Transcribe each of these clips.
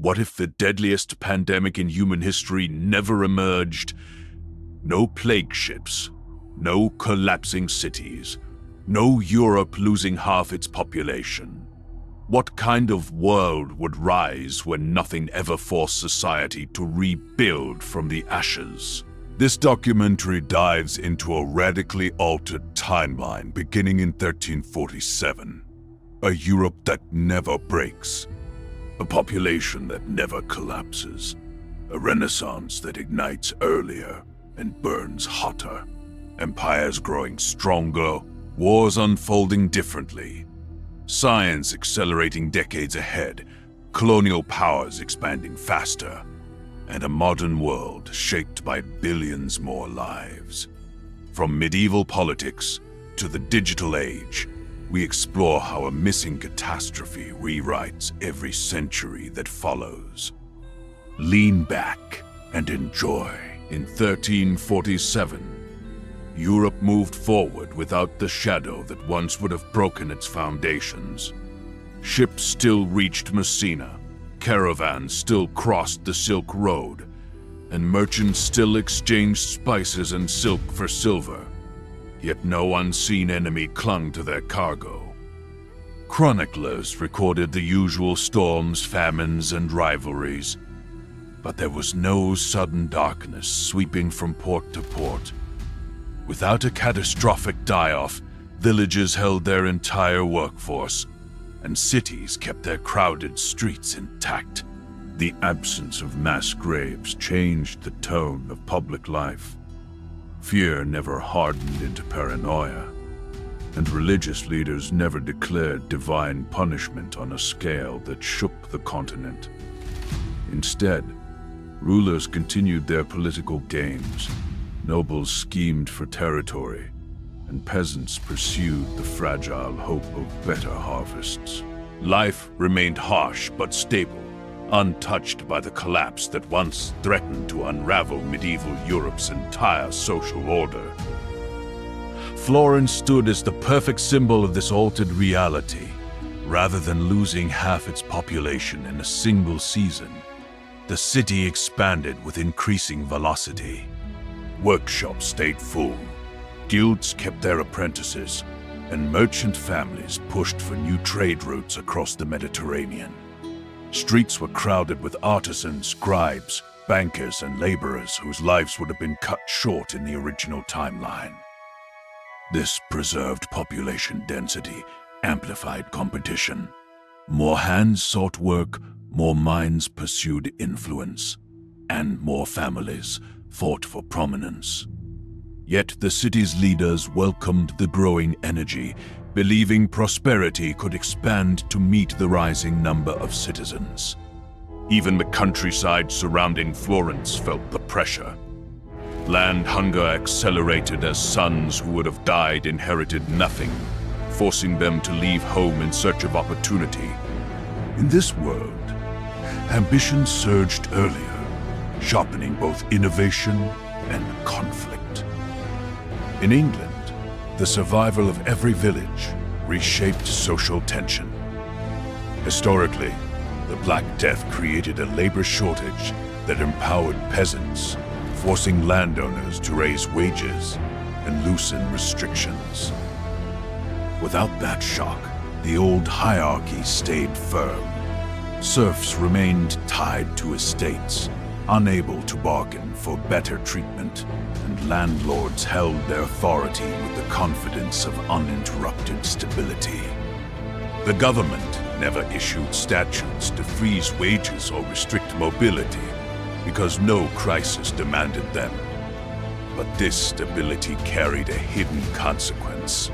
What if the deadliest pandemic in human history never emerged? No plague ships, no collapsing cities, no Europe losing half its population. What kind of world would rise when nothing ever forced society to rebuild from the ashes? This documentary dives into a radically altered timeline beginning in 1347. A Europe that never breaks. A population that never collapses. A renaissance that ignites earlier and burns hotter. Empires growing stronger, wars unfolding differently. Science accelerating decades ahead, colonial powers expanding faster, and a modern world shaped by billions more lives. From medieval politics to the digital age, we explore how a missing catastrophe rewrites every century that follows. Lean back and enjoy. In 1347, Europe moved forward without the shadow that once would have broken its foundations. Ships still reached Messina, caravans still crossed the Silk Road, and merchants still exchanged spices and silk for silver. Yet no unseen enemy clung to their cargo. Chroniclers recorded the usual storms, famines, and rivalries, but there was no sudden darkness sweeping from port to port. Without a catastrophic die-off, villages held their entire workforce, and cities kept their crowded streets intact. The absence of mass graves changed the tone of public life. Fear never hardened into paranoia, and religious leaders never declared divine punishment on a scale that shook the continent. Instead, rulers continued their political games. Nobles schemed for territory, and peasants pursued the fragile hope of better harvests. Life remained harsh but stable, untouched by the collapse that once threatened to unravel medieval Europe's entire social order. Florence stood as the perfect symbol of this altered reality. Rather than losing half its population in a single season, the city expanded with increasing velocity. Workshops stayed full, guilds kept their apprentices, and merchant families pushed for new trade routes across the Mediterranean. Streets were crowded with artisans, scribes, bankers, and laborers whose lives would have been cut short in the original timeline. This preserved population density amplified competition. More hands sought work, more minds pursued influence, and more families fought for prominence. Yet the city's leaders welcomed the growing energy, believing prosperity could expand to meet the rising number of citizens. Even the countryside surrounding Florence felt the pressure. Land hunger accelerated as sons who would have died inherited nothing, forcing them to leave home in search of opportunity. In this world, ambition surged earlier, sharpening both innovation and conflict. In England, the survival of every village reshaped social tension. Historically, the Black Death created a labor shortage that empowered peasants, forcing landowners to raise wages and loosen restrictions. Without that shock, the old hierarchy stayed firm. Serfs remained tied to estates, unable to bargain for better treatment, and landlords held their authority with the confidence of uninterrupted stability. The government never issued statutes to freeze wages or restrict mobility, because no crisis demanded them. But this stability carried a hidden consequence.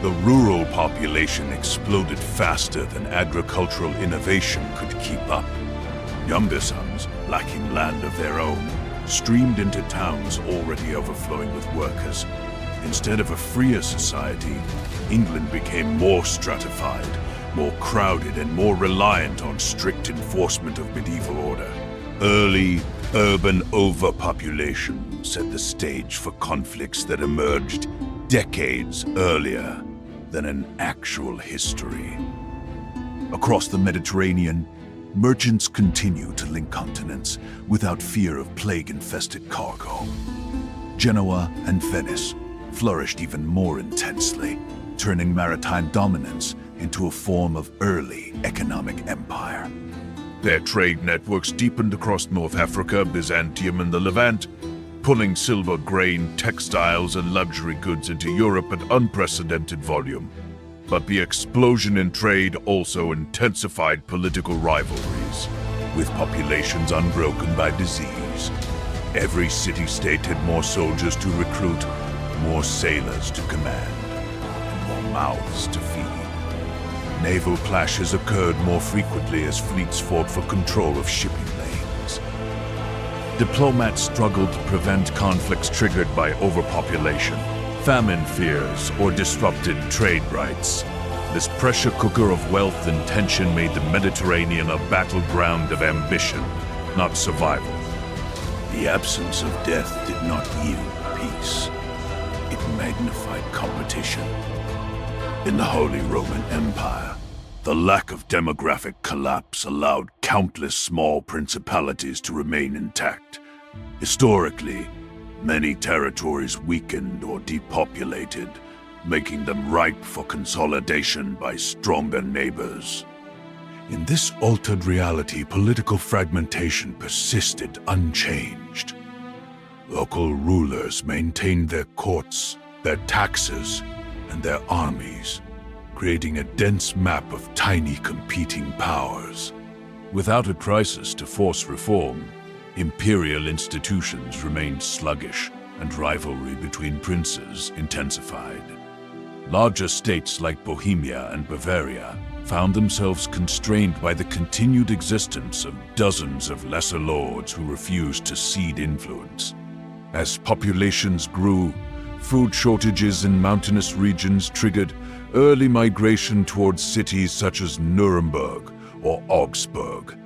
The rural population exploded faster than agricultural innovation could keep up. Younger sons, lacking land of their own, streamed into towns already overflowing with workers. Instead of a freer society, England became more stratified, more crowded, and more reliant on strict enforcement of medieval order. Early, urban overpopulation set the stage for conflicts that emerged decades earlier than an actual history. Across the Mediterranean, merchants continue to link continents without fear of plague-infested cargo. Genoa and Venice flourished even more intensely, turning maritime dominance into a form of early economic empire. Their trade networks deepened across North Africa, Byzantium, and the Levant, pulling silver, grain, textiles, and luxury goods into Europe at unprecedented volume. But the explosion in trade also intensified political rivalries, with populations unbroken by disease. Every city-state had more soldiers to recruit, more sailors to command, and more mouths to feed. Naval clashes occurred more frequently as fleets fought for control of shipping lanes. Diplomats struggled to prevent conflicts triggered by overpopulation, famine fears, or disrupted trade rights. This pressure cooker of wealth and tension made the Mediterranean a battleground of ambition, not survival. The absence of death did not yield peace. It magnified competition. In the Holy Roman Empire, the lack of demographic collapse allowed countless small principalities to remain intact. Historically, many territories weakened or depopulated, making them ripe for consolidation by stronger neighbors. In this altered reality, political fragmentation persisted unchanged. Local rulers maintained their courts, their taxes, and their armies, creating a dense map of tiny competing powers. Without a crisis to force reform, imperial institutions remained sluggish, and rivalry between princes intensified. Larger states like Bohemia and Bavaria found themselves constrained by the continued existence of dozens of lesser lords who refused to cede influence. As populations grew, food shortages in mountainous regions triggered early migration towards cities such as Nuremberg or Augsburg.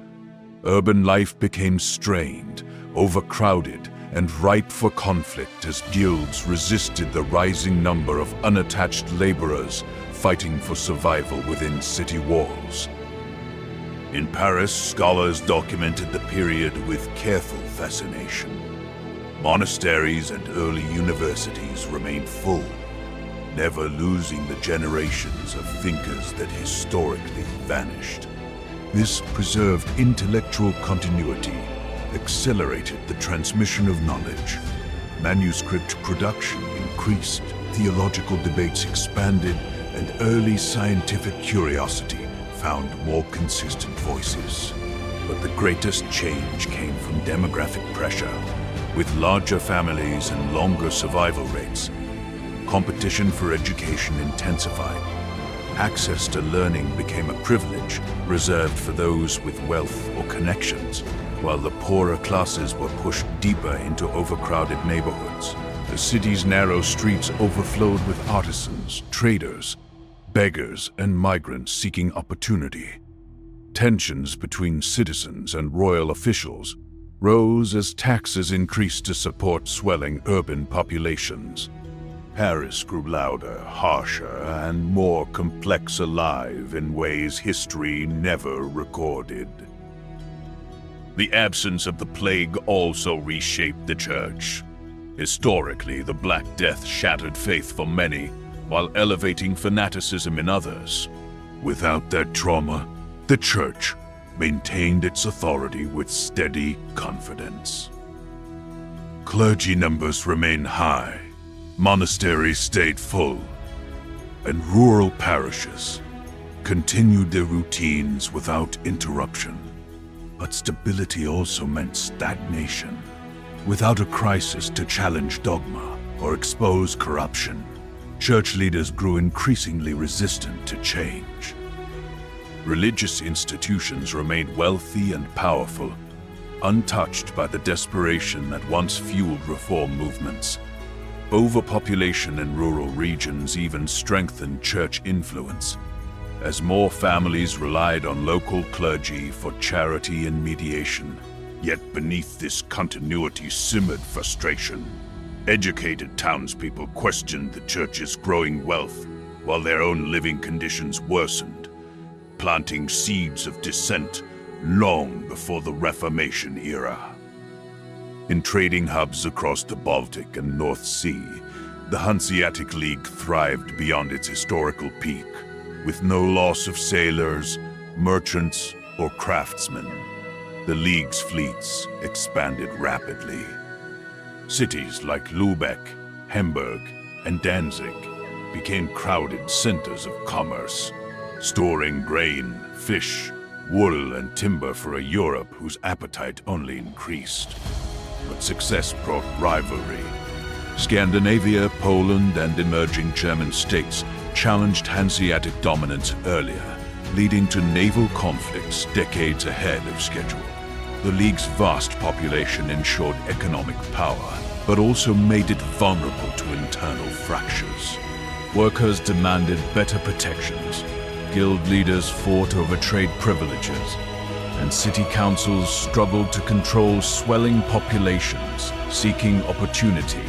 Urban life became strained, overcrowded, and ripe for conflict as guilds resisted the rising number of unattached laborers fighting for survival within city walls. In Paris, scholars documented the period with careful fascination. Monasteries and early universities remained full, never losing the generations of thinkers that historically vanished. This preserved intellectual continuity, accelerated the transmission of knowledge. Manuscript production increased, theological debates expanded, and early scientific curiosity found more consistent voices. But the greatest change came from demographic pressure. With larger families and longer survival rates, competition for education intensified. Access to learning became a privilege reserved for those with wealth or connections, while the poorer classes were pushed deeper into overcrowded neighborhoods. The city's narrow streets overflowed with artisans, traders, beggars, and migrants seeking opportunity. Tensions between citizens and royal officials rose as taxes increased to support swelling urban populations. Paris grew louder, harsher, and more complex alive in ways history never recorded. The absence of the plague also reshaped the church. Historically, the Black Death shattered faith for many, while elevating fanaticism in others. Without that trauma, the church maintained its authority with steady confidence. Clergy numbers remained high, monasteries stayed full, and rural parishes continued their routines without interruption. But stability also meant stagnation. Without a crisis to challenge dogma or expose corruption, church leaders grew increasingly resistant to change. Religious institutions remained wealthy and powerful, untouched by the desperation that once fueled reform movements. Overpopulation in rural regions even strengthened church influence, as more families relied on local clergy for charity and mediation. Yet beneath this continuity simmered frustration. Educated townspeople questioned the church's growing wealth, while their own living conditions worsened, planting seeds of dissent long before the Reformation era. In trading hubs across the Baltic and North Sea, the Hanseatic League thrived beyond its historical peak, with no loss of sailors, merchants, or craftsmen. The League's fleets expanded rapidly. Cities like Lübeck, Hamburg, and Danzig became crowded centers of commerce, storing grain, fish, wool, and timber for a Europe whose appetite only increased. But success brought rivalry. Scandinavia, Poland, and emerging German states challenged Hanseatic dominance earlier, leading to naval conflicts decades ahead of schedule. The League's vast population ensured economic power, but also made it vulnerable to internal fractures. Workers demanded better protections, guild leaders fought over trade privileges, and city councils struggled to control swelling populations seeking opportunity.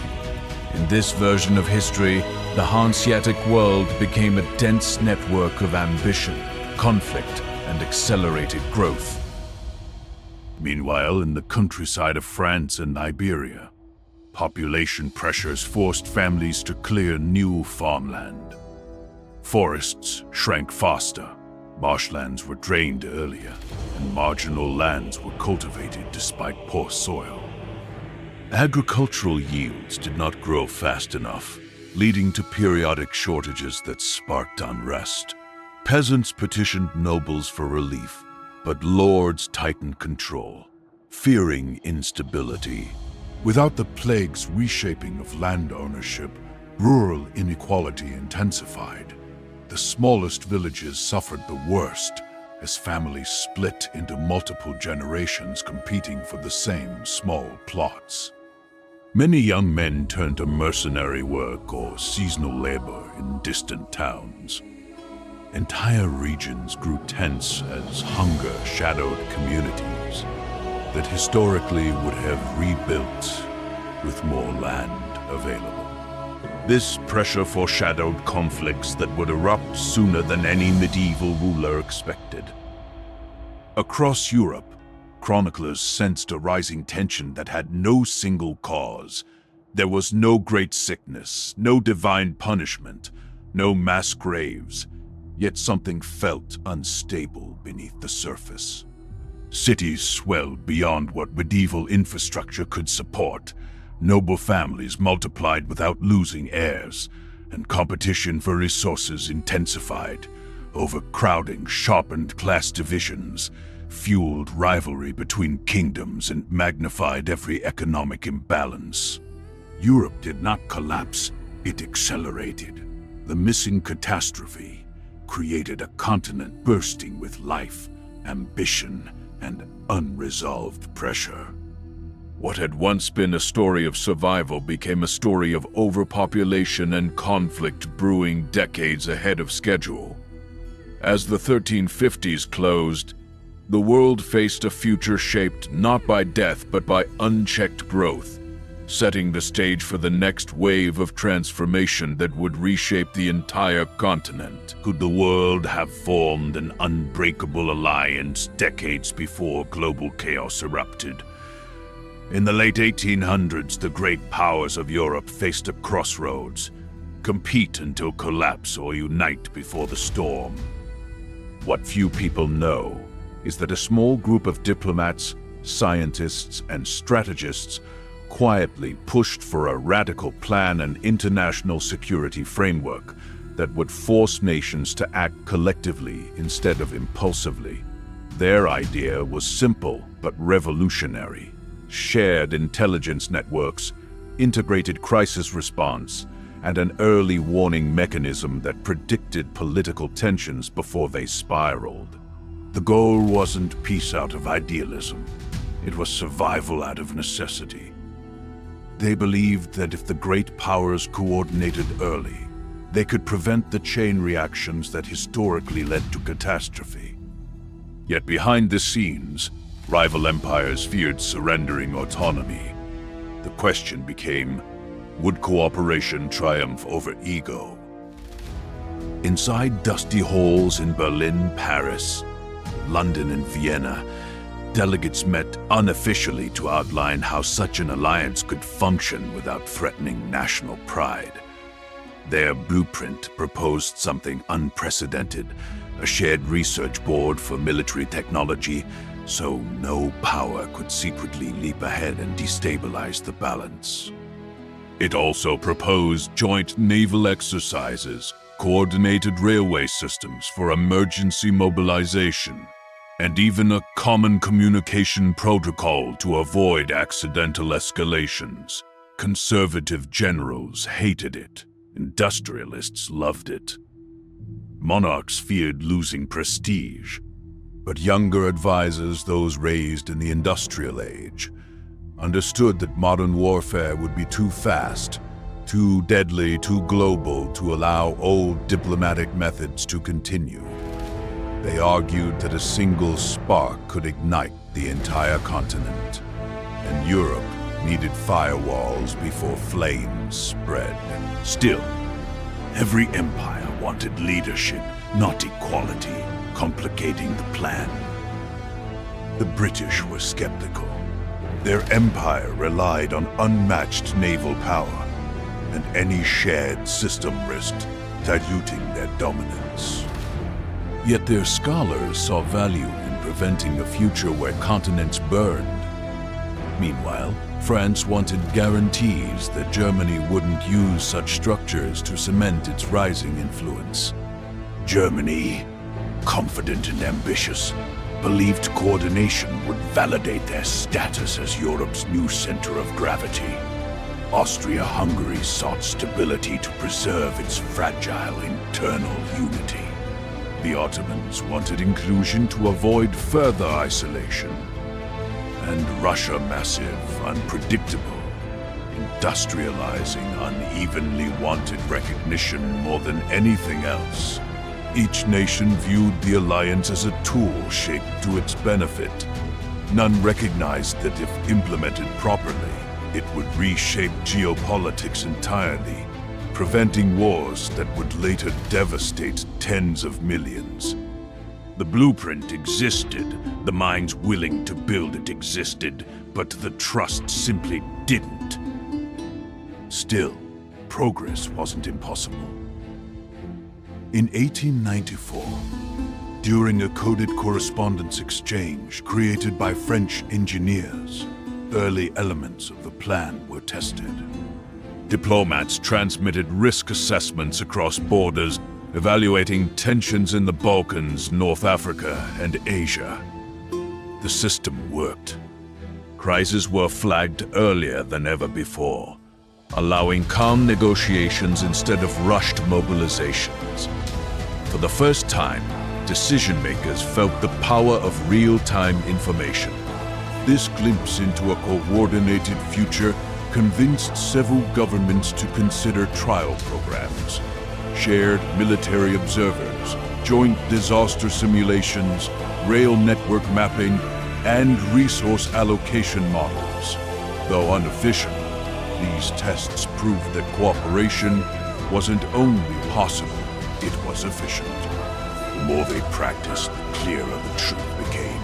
In this version of history, the Hanseatic world became a dense network of ambition, conflict, and accelerated growth. Meanwhile, in the countryside of France and Iberia, population pressures forced families to clear new farmland. Forests shrank faster, marshlands were drained earlier, and marginal lands were cultivated despite poor soil. Agricultural yields did not grow fast enough, leading to periodic shortages that sparked unrest. Peasants petitioned nobles for relief, but lords tightened control, fearing instability. Without the plague's reshaping of land ownership, rural inequality intensified. The smallest villages suffered the worst, as families split into multiple generations competing for the same small plots. Many young men turned to mercenary work or seasonal labor in distant towns. Entire regions grew tense as hunger shadowed communities that historically would have rebuilt with more land available. This pressure foreshadowed conflicts that would erupt sooner than any medieval ruler expected. Across Europe, chroniclers sensed a rising tension that had no single cause. There was no great sickness, no divine punishment, no mass graves, yet something felt unstable beneath the surface. Cities swelled beyond what medieval infrastructure could support. Noble families multiplied without losing heirs, and competition for resources intensified. Overcrowding sharpened class divisions, fueled rivalry between kingdoms, and magnified every economic imbalance. Europe did not collapse, it accelerated. The missing catastrophe created a continent bursting with life, ambition, and unresolved pressure. What had once been a story of survival became a story of overpopulation and conflict brewing decades ahead of schedule. As the 1350s closed, the world faced a future shaped not by death but by unchecked growth, setting the stage for the next wave of transformation that would reshape the entire continent. Could the world have formed an unbreakable alliance decades before global chaos erupted? In the late 1800s, the great powers of Europe faced a crossroads: compete until collapse or unite before the storm. What few people know is that a small group of diplomats, scientists, and strategists quietly pushed for a radical plan and international security framework that would force nations to act collectively instead of impulsively. Their idea was simple but revolutionary: shared intelligence networks, integrated crisis response, and an early warning mechanism that predicted political tensions before they spiraled. The goal wasn't peace out of idealism. It was survival out of necessity. They believed that if the great powers coordinated early, they could prevent the chain reactions that historically led to catastrophe. Yet behind the scenes, rival empires feared surrendering autonomy. The question became, would cooperation triumph over ego? Inside dusty halls in Berlin, Paris, London, and Vienna, delegates met unofficially to outline how such an alliance could function without threatening national pride. Their blueprint proposed something unprecedented, a shared research board for military technology, so no power could secretly leap ahead and destabilize the balance. It also proposed joint naval exercises, coordinated railway systems for emergency mobilization, and even a common communication protocol to avoid accidental escalations. Conservative generals hated it. Industrialists loved it. Monarchs feared losing prestige, but younger advisors, those raised in the industrial age, understood that modern warfare would be too fast, too deadly, too global to allow old diplomatic methods to continue. They argued that a single spark could ignite the entire continent, and Europe needed firewalls before flames spread. Still, every empire wanted leadership, not equality, complicating the plan. The British were skeptical. Their empire relied on unmatched naval power, and any shared system risked diluting their dominance. Yet their scholars saw value in preventing a future where continents burned. Meanwhile, France wanted guarantees that Germany wouldn't use such structures to cement its rising influence. Germany, confident and ambitious, believed coordination would validate their status as Europe's new center of gravity. Austria-Hungary sought stability to preserve its fragile internal unity. The Ottomans wanted inclusion to avoid further isolation. And Russia, massive, unpredictable, industrializing unevenly, wanted recognition more than anything else. Each nation viewed the alliance as a tool shaped to its benefit. None recognized that if implemented properly, it would reshape geopolitics entirely, preventing wars that would later devastate tens of millions. The blueprint existed, the minds willing to build it existed, but the trust simply didn't. Still, progress wasn't impossible. In 1894, during a coded correspondence exchange created by French engineers, early elements of the plan were tested. Diplomats transmitted risk assessments across borders, evaluating tensions in the Balkans, North Africa, and Asia. The system worked. Crises were flagged earlier than ever before, allowing calm negotiations instead of rushed mobilizations. For the first time, decision-makers felt the power of real-time information. This glimpse into a coordinated future convinced several governments to consider trial programs, shared military observers, joint disaster simulations, rail network mapping, and resource allocation models. Though unofficial, these tests proved that cooperation wasn't only possible, it was efficient. The more they practiced, the clearer the truth became.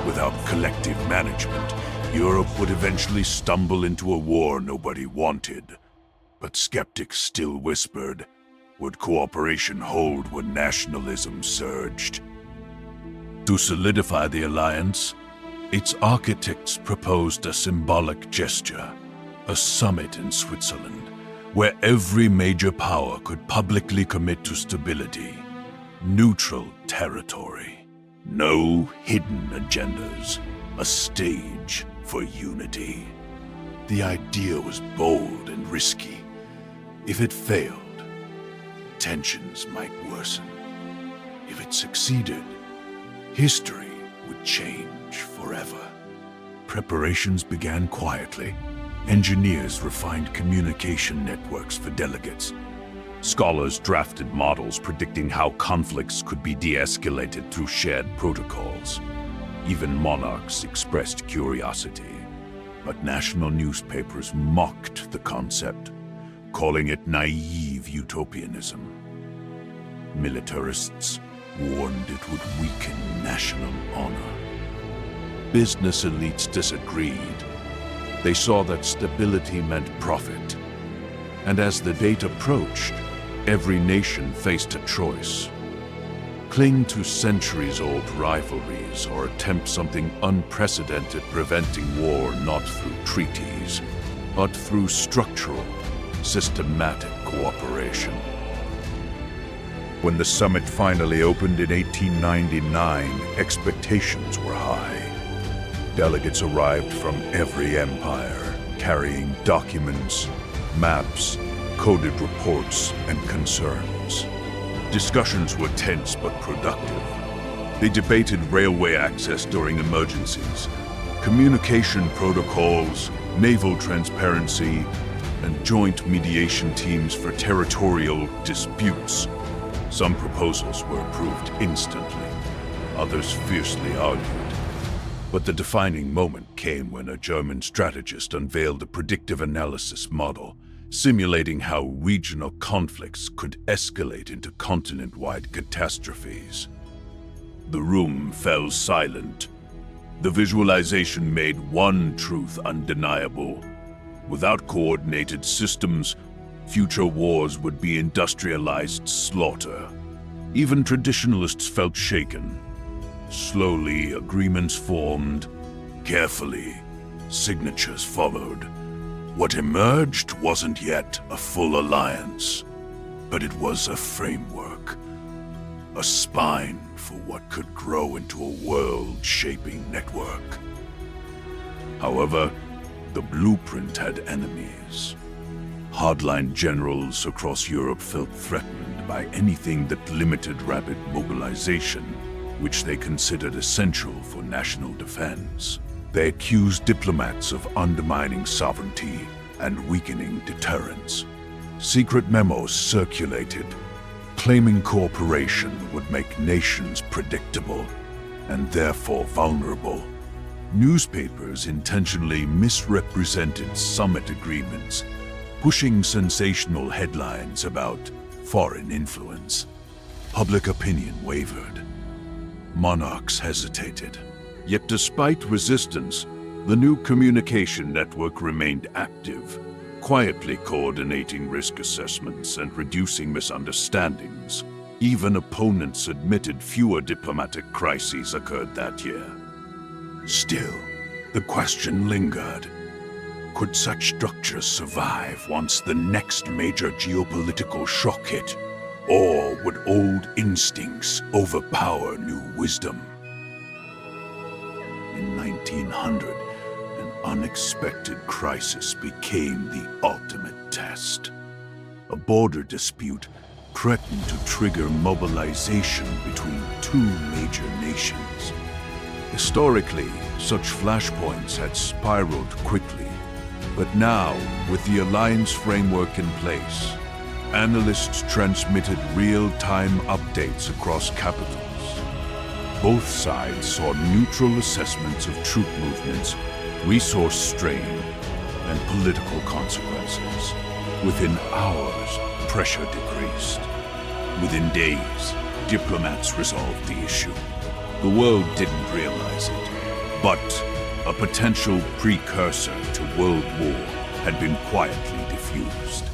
Without collective management, Europe would eventually stumble into a war nobody wanted. But skeptics still whispered, would cooperation hold when nationalism surged? To solidify the alliance, its architects proposed a symbolic gesture, a summit in Switzerland, where every major power could publicly commit to stability, neutral territory, no hidden agendas, a stage for unity. The idea was bold and risky. If it failed, tensions might worsen. If it succeeded, history would change forever. Preparations began quietly. Engineers refined communication networks for delegates. Scholars drafted models predicting how conflicts could be de-escalated through shared protocols. Even monarchs expressed curiosity. But national newspapers mocked the concept, calling it naive utopianism. Militarists warned it would weaken national honor. business elites disagreed. They saw that stability meant profit. And as the date approached, every nation faced a choice. Cling to centuries-old rivalries or attempt something unprecedented, preventing war not through treaties, but through structural, systematic cooperation. When the summit finally opened in 1899, expectations were high. Delegates arrived from every empire, carrying documents, maps, coded reports, and concerns. Discussions were tense but productive. They debated railway access during emergencies, communication protocols, naval transparency, and joint mediation teams for territorial disputes. Some proposals were approved instantly, others fiercely argued. But the defining moment came when a German strategist unveiled a predictive analysis model, simulating how regional conflicts could escalate into continent-wide catastrophes. The room fell silent. The visualization made one truth undeniable. Without coordinated systems, future wars would be industrialized slaughter. Even traditionalists felt shaken. Slowly, agreements formed. Carefully, signatures followed. What emerged wasn't yet a full alliance, but it was a framework, a spine for what could grow into a world-shaping network. However, the blueprint had enemies. Hardline generals across Europe felt threatened by anything that limited rapid mobilization, which they considered essential for national defense. They accused diplomats of undermining sovereignty and weakening deterrence. Secret memos circulated, claiming cooperation would make nations predictable and therefore vulnerable. Newspapers intentionally misrepresented summit agreements, pushing sensational headlines about foreign influence. Public opinion wavered. Monarchs hesitated. Yet despite resistance, the new communication network remained active, quietly coordinating risk assessments and reducing misunderstandings. Even opponents admitted fewer diplomatic crises occurred that year. Still, the question lingered. Could such structures survive once the next major geopolitical shock hit? Or would old instincts overpower new wisdom? In 1900, an unexpected crisis became the ultimate test. A border dispute threatened to trigger mobilization between two major nations. Historically, such flashpoints had spiraled quickly, but now, with the alliance framework in place, analysts transmitted real-time updates across capitals. Both sides saw neutral assessments of troop movements, resource strain, and political consequences. Within hours, pressure decreased. Within days, diplomats resolved the issue. The world didn't realize it, but a potential precursor to World War had been quietly diffused.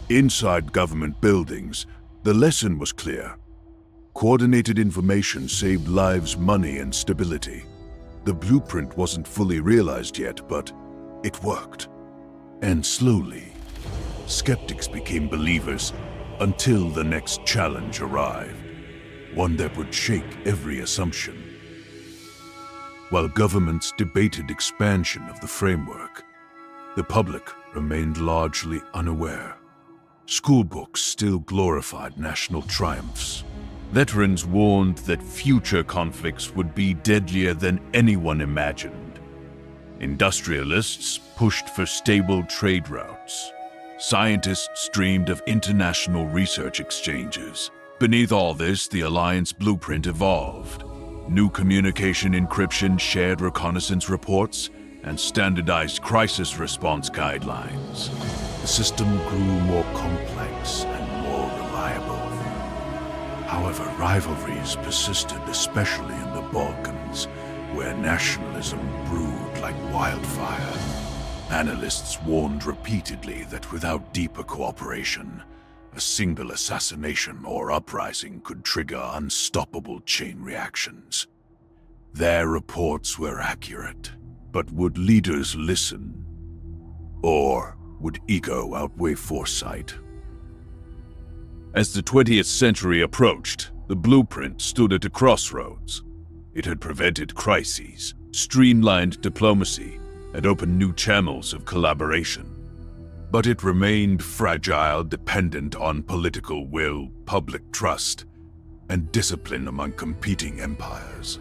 Inside government buildings, the lesson was clear. Coordinated information saved lives, money, and stability. The blueprint wasn't fully realized yet, but it worked. And slowly, skeptics became believers until the next challenge arrived, one that would shake every assumption. While governments debated expansion of the framework, the public remained largely unaware. School books still glorified national triumphs. Veterans warned that future conflicts would be deadlier than anyone imagined. Industrialists pushed for stable trade routes. Scientists dreamed of international research exchanges. Beneath all this, the Alliance blueprint evolved. New communication encryption, shared reconnaissance reports, and standardized crisis response guidelines. The system grew more complex and more reliable. However, rivalries persisted, especially in the Balkans, where nationalism brewed like wildfire. Analysts warned repeatedly that without deeper cooperation, a single assassination or uprising could trigger unstoppable chain reactions. Their reports were accurate, but would leaders listen? Or would ego outweigh foresight? As the 20th century approached, the blueprint stood at a crossroads. It had prevented crises, streamlined diplomacy, and opened new channels of collaboration. But it remained fragile, dependent on political will, public trust, and discipline among competing empires.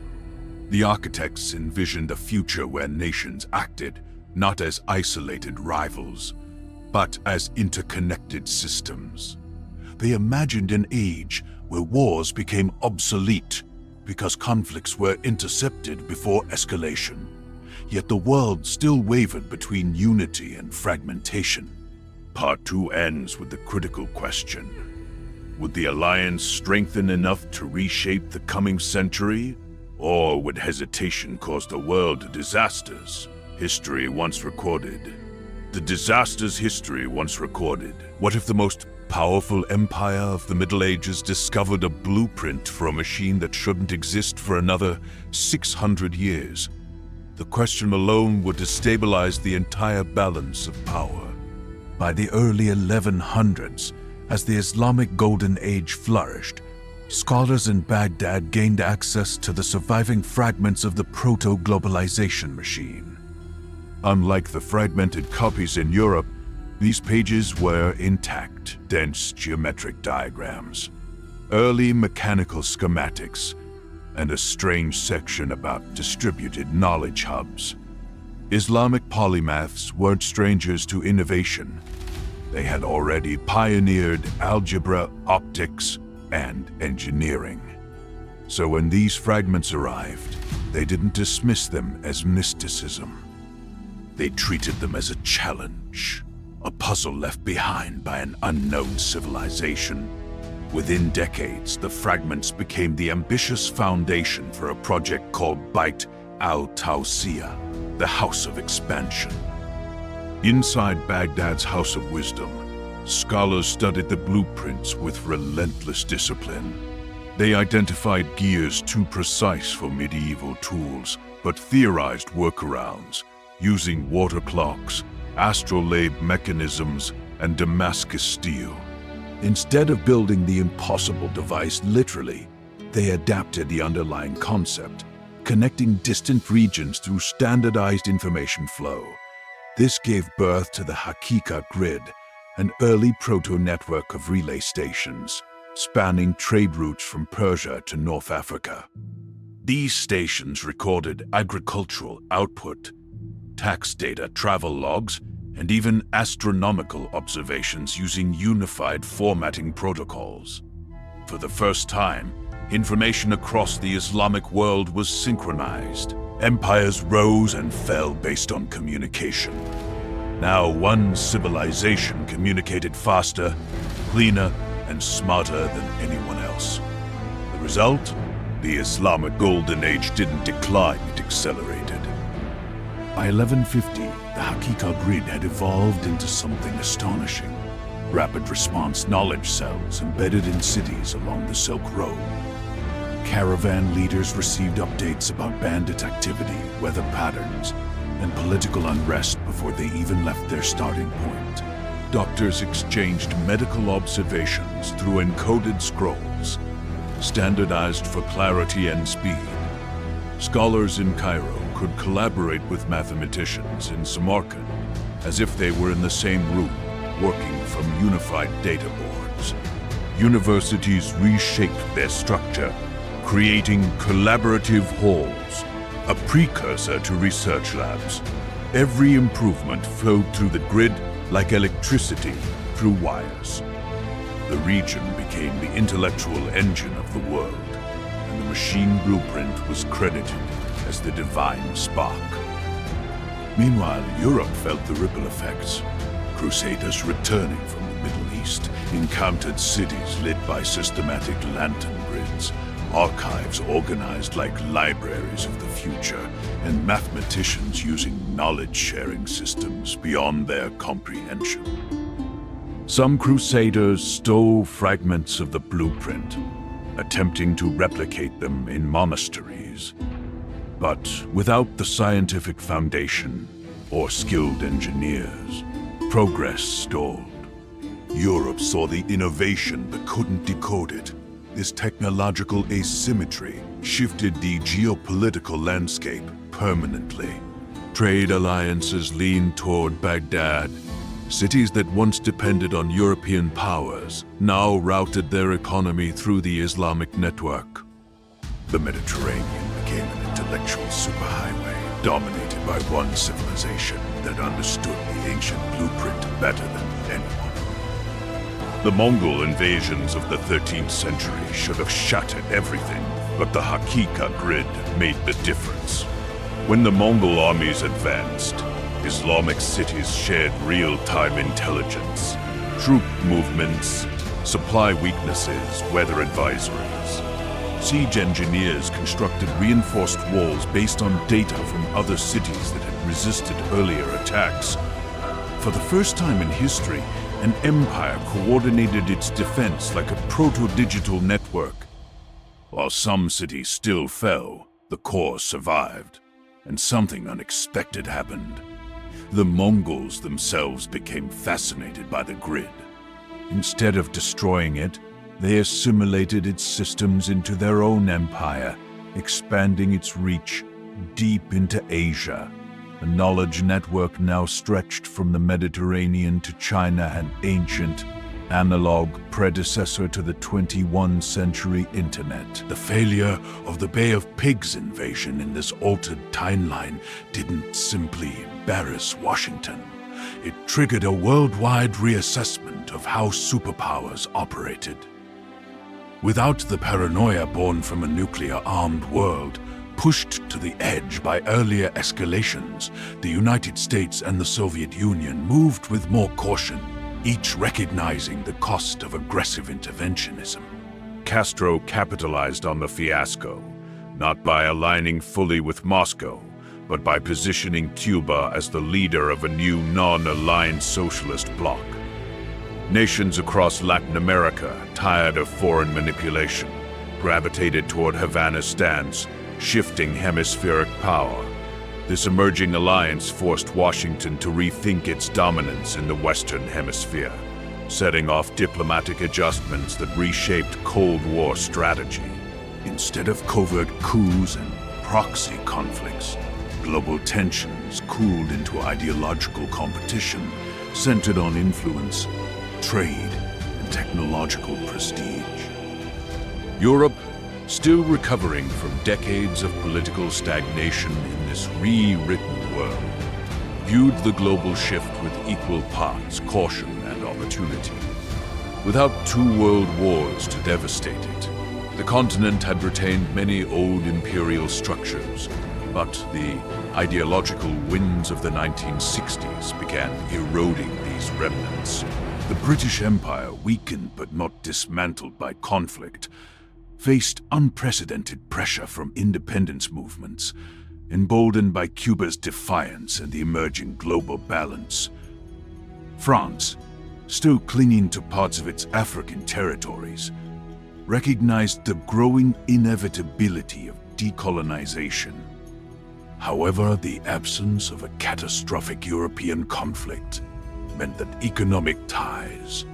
The architects envisioned a future where nations acted not as isolated rivals, but as interconnected systems. They imagined an age where wars became obsolete because conflicts were intercepted before escalation. Yet the world still wavered between unity and fragmentation. Part 2 ends with the critical question: would the alliance strengthen enough to reshape the coming century? Or would hesitation cause the world disasters history once recorded? The disasters history once recorded. What if the most powerful empire of the Middle Ages discovered a blueprint for a machine that shouldn't exist for another 600 years? The question alone would destabilize the entire balance of power. By the early 1100s, as the Islamic Golden Age flourished, scholars in Baghdad gained access to the surviving fragments of the proto-globalization machine. Unlike the fragmented copies in Europe, these pages were intact, dense geometric diagrams, early mechanical schematics, and a strange section about distributed knowledge hubs. Islamic polymaths weren't strangers to innovation. They had already pioneered algebra, optics, and engineering. So when these fragments arrived, they didn't dismiss them as mysticism. They treated them as a challenge, a puzzle left behind by an unknown civilization. Within decades, the fragments became the ambitious foundation for a project called Bait al-Tawsiyah, the House of Expansion. Inside Baghdad's House of Wisdom, scholars studied the blueprints with relentless discipline. They identified gears too precise for medieval tools, but theorized workarounds, using water clocks, astrolabe mechanisms, and Damascus steel. Instead of building the impossible device literally, they adapted the underlying concept, connecting distant regions through standardized information flow. This gave birth to the Hakika grid, an early proto-network of relay stations, spanning trade routes from Persia to North Africa. These stations recorded agricultural output, tax data, travel logs, and even astronomical observations using unified formatting protocols. For the first time, information across the Islamic world was synchronized. Empires rose and fell based on communication. Now one civilization communicated faster, cleaner, and smarter than anyone else. The result? The Islamic Golden Age didn't decline, it accelerated. By 1150, the Hakika grid had evolved into something astonishing. Rapid response knowledge cells embedded in cities along the Silk Road. Caravan leaders received updates about bandit activity, weather patterns, and political unrest before they even left their starting point. Doctors exchanged medical observations through encoded scrolls, standardized for clarity and speed. Scholars in Cairo could collaborate with mathematicians in Samarkand as if they were in the same room, working from unified data boards. Universities reshaped their structure, creating collaborative halls, a precursor to research labs. Every improvement flowed through the grid like electricity through wires. The region became the intellectual engine of the world, and the machine blueprint was credited as the divine spark. Meanwhile, Europe felt the ripple effects. Crusaders returning from the Middle East encountered cities lit by systematic lantern grids, archives organized like libraries of the future, and mathematicians using knowledge-sharing systems beyond their comprehension. Some crusaders stole fragments of the blueprint, attempting to replicate them in monasteries. But without the scientific foundation or skilled engineers, progress stalled. Europe saw the innovation but couldn't decode it. This technological asymmetry shifted the geopolitical landscape permanently. Trade alliances leaned toward Baghdad. Cities that once depended on European powers now routed their economy through the Islamic network. The Mediterranean became an intellectual superhighway, dominated by one civilization that understood the ancient blueprint better than anyone. The Mongol invasions of the 13th century should have shattered everything, but the Hakika grid made the difference. When the Mongol armies advanced, Islamic cities shared real-time intelligence, troop movements, supply weaknesses, weather advisories. Siege engineers constructed reinforced walls based on data from other cities that had resisted earlier attacks. For the first time in history, an empire coordinated its defense like a proto-digital network. While some cities still fell, the core survived, and something unexpected happened. The Mongols themselves became fascinated by the grid. Instead of destroying it, they assimilated its systems into their own empire, expanding its reach deep into Asia. A knowledge network now stretched from the Mediterranean to China, an ancient, analog predecessor to the 21st century internet. The failure of the Bay of Pigs invasion in this altered timeline didn't simply embarrass Washington. It triggered a worldwide reassessment of how superpowers operated. Without the paranoia born from a nuclear-armed world, pushed to the edge by earlier escalations, the United States and the Soviet Union moved with more caution, each recognizing the cost of aggressive interventionism. Castro capitalized on the fiasco, not by aligning fully with Moscow, but by positioning Cuba as the leader of a new non-aligned socialist bloc. Nations across Latin America, tired of foreign manipulation, gravitated toward Havana's stance, shifting hemispheric power. This emerging alliance forced Washington to rethink its dominance in the Western Hemisphere, setting off diplomatic adjustments that reshaped Cold War strategy. Instead of covert coups and proxy conflicts, global tensions cooled into ideological competition centered on influence, trade, and technological prestige. Europe, still recovering from decades of political stagnation in this rewritten world, viewed the global shift with equal parts caution and opportunity. Without two world wars to devastate it, the continent had retained many old imperial structures, but the ideological winds of the 1960s began eroding these remnants. The British Empire, weakened but not dismantled by conflict, faced unprecedented pressure from independence movements, emboldened by Cuba's defiance and the emerging global balance. France, still clinging to parts of its African territories, recognized the growing inevitability of decolonization. However, the absence of a catastrophic European conflict meant that economic ties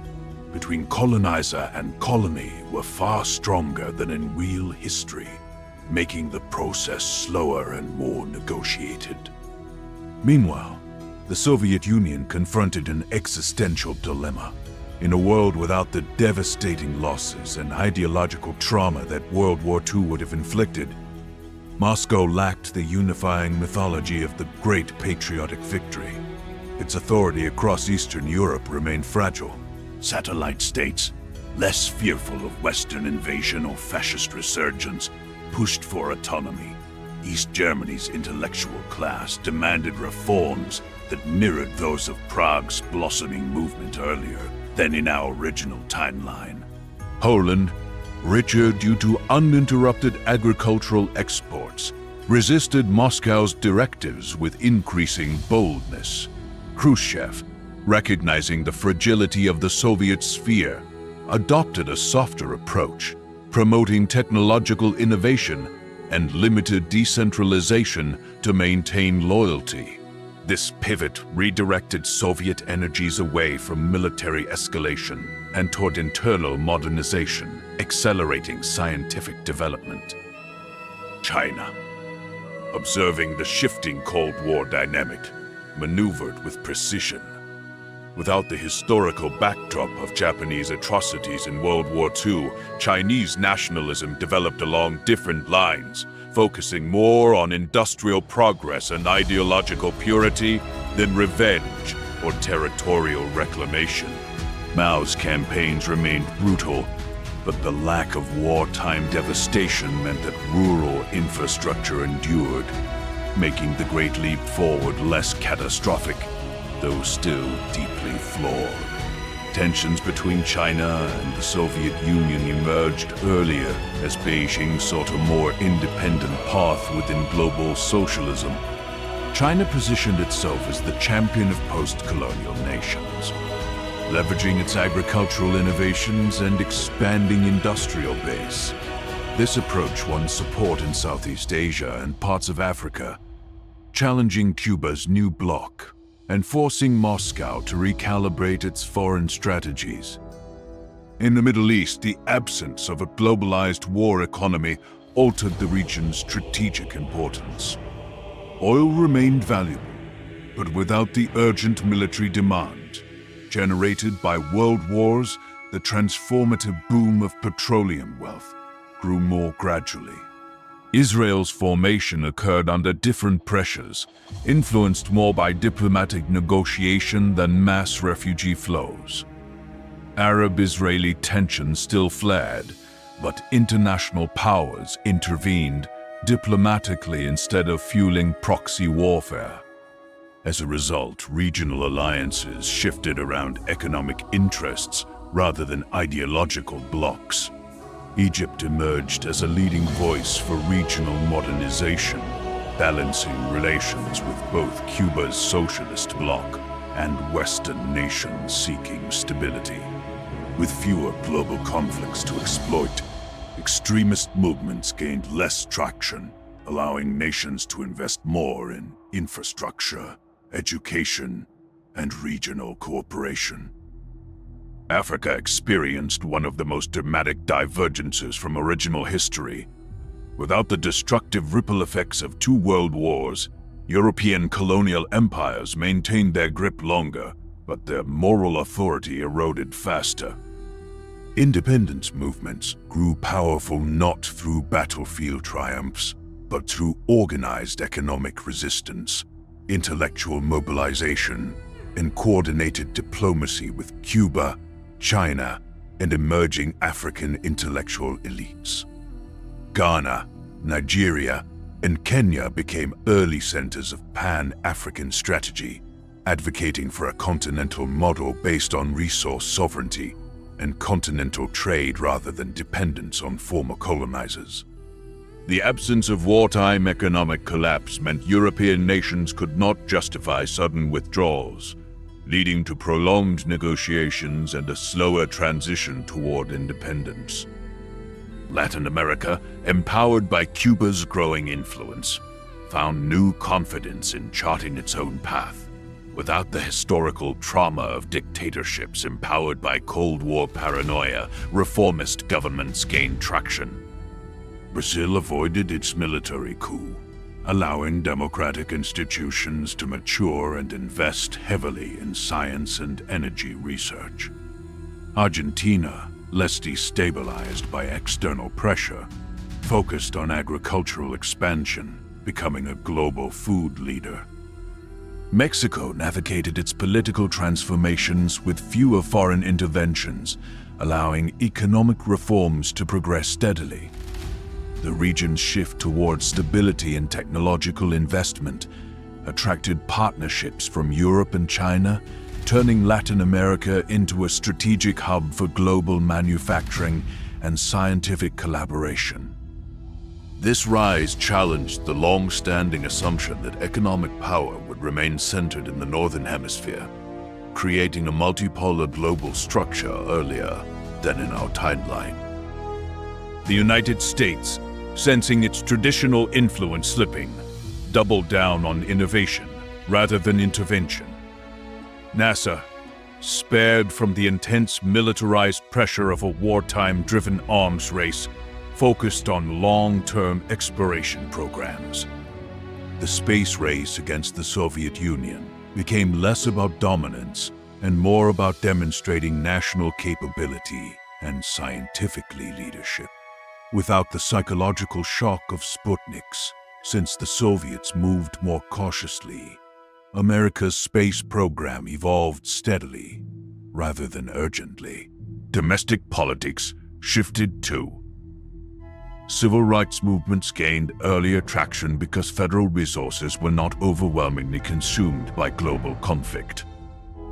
between colonizer and colony were far stronger than in real history, making the process slower and more negotiated. Meanwhile, the Soviet Union confronted an existential dilemma. In a world without the devastating losses and ideological trauma that World War II would have inflicted, Moscow lacked the unifying mythology of the Great Patriotic Victory. Its authority across Eastern Europe remained fragile. Satellite states, less fearful of Western invasion or fascist resurgence, pushed for autonomy. East Germany's intellectual class demanded reforms that mirrored those of Prague's blossoming movement earlier than in our original timeline. Poland, richer due to uninterrupted agricultural exports, resisted Moscow's directives with increasing boldness. Khrushchev, recognizing the fragility of the Soviet sphere, adopted a softer approach, promoting technological innovation and limited decentralization to maintain loyalty. This pivot redirected Soviet energies away from military escalation and toward internal modernization, accelerating scientific development. China, observing the shifting Cold War dynamic, maneuvered with precision. Without the historical backdrop of Japanese atrocities in World War II, Chinese nationalism developed along different lines, focusing more on industrial progress and ideological purity than revenge or territorial reclamation. Mao's campaigns remained brutal, but the lack of wartime devastation meant that rural infrastructure endured, making the Great Leap Forward less catastrophic, though still deeply flawed. Tensions between China and the Soviet Union emerged earlier as Beijing sought a more independent path within global socialism. China positioned itself as the champion of post-colonial nations, leveraging its agricultural innovations and expanding industrial base. This approach won support in Southeast Asia and parts of Africa, challenging Cuba's new bloc and forcing Moscow to recalibrate its foreign strategies. In the Middle East, the absence of a globalized war economy altered the region's strategic importance. Oil remained valuable, but without the urgent military demand generated by world wars, the transformative boom of petroleum wealth grew more gradually. Israel's formation occurred under different pressures, influenced more by diplomatic negotiation than mass refugee flows. Arab-Israeli tensions still flared, but international powers intervened diplomatically instead of fueling proxy warfare. As a result, regional alliances shifted around economic interests rather than ideological blocs. Egypt emerged as a leading voice for regional modernization, balancing relations with both Cuba's socialist bloc and Western nations seeking stability. With fewer global conflicts to exploit, extremist movements gained less traction, allowing nations to invest more in infrastructure, education, and regional cooperation. Africa experienced one of the most dramatic divergences from original history. Without the destructive ripple effects of 2 world wars, European colonial empires maintained their grip longer, but their moral authority eroded faster. Independence movements grew powerful not through battlefield triumphs, but through organized economic resistance, intellectual mobilization, and coordinated diplomacy with Cuba, China, and emerging African intellectual elites. Ghana, Nigeria, and Kenya became early centers of Pan-African strategy, advocating for a continental model based on resource sovereignty and continental trade rather than dependence on former colonizers. The absence of wartime economic collapse meant European nations could not justify sudden withdrawals, leading to prolonged negotiations and a slower transition toward independence. Latin America, empowered by Cuba's growing influence, found new confidence in charting its own path. Without the historical trauma of dictatorships empowered by Cold War paranoia, reformist governments gained traction. Brazil avoided its military coup, allowing democratic institutions to mature and invest heavily in science and energy research. Argentina, less destabilized by external pressure, focused on agricultural expansion, becoming a global food leader. Mexico navigated its political transformations with fewer foreign interventions, allowing economic reforms to progress steadily. The region's shift towards stability and technological investment attracted partnerships from Europe and China, turning Latin America into a strategic hub for global manufacturing and scientific collaboration. This rise challenged the long-standing assumption that economic power would remain centered in the Northern Hemisphere, creating a multipolar global structure earlier than in our timeline. The United States, sensing its traditional influence slipping, doubled down on innovation rather than intervention. NASA, spared from the intense militarized pressure of a wartime-driven arms race, focused on long-term exploration programs. The space race against the Soviet Union became less about dominance and more about demonstrating national capability and scientific leadership. Without the psychological shock of Sputniks, since the Soviets moved more cautiously, America's space program evolved steadily, rather than urgently. Domestic politics shifted too. Civil rights movements gained earlier traction because federal resources were not overwhelmingly consumed by global conflict.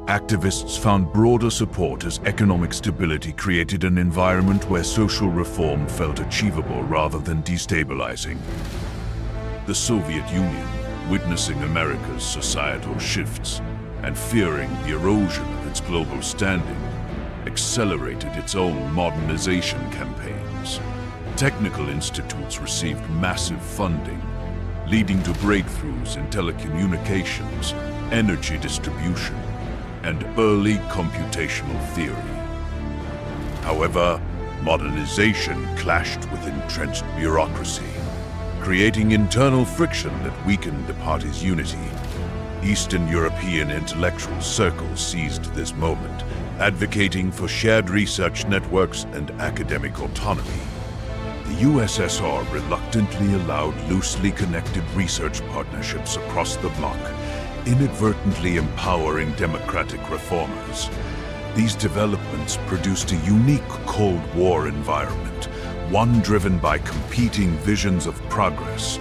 Activists found broader support as economic stability created an environment where social reform felt achievable rather than destabilizing. The Soviet Union, witnessing America's societal shifts and fearing the erosion of its global standing, accelerated its own modernization campaigns. Technical institutes received massive funding, leading to breakthroughs in telecommunications, energy distribution, and early computational theory. However, modernization clashed with entrenched bureaucracy, creating internal friction that weakened the party's unity. Eastern European intellectual circles seized this moment, advocating for shared research networks and academic autonomy. The USSR reluctantly allowed loosely connected research partnerships across the bloc, inadvertently empowering democratic reformers. These developments produced a unique Cold War environment, one driven by competing visions of progress,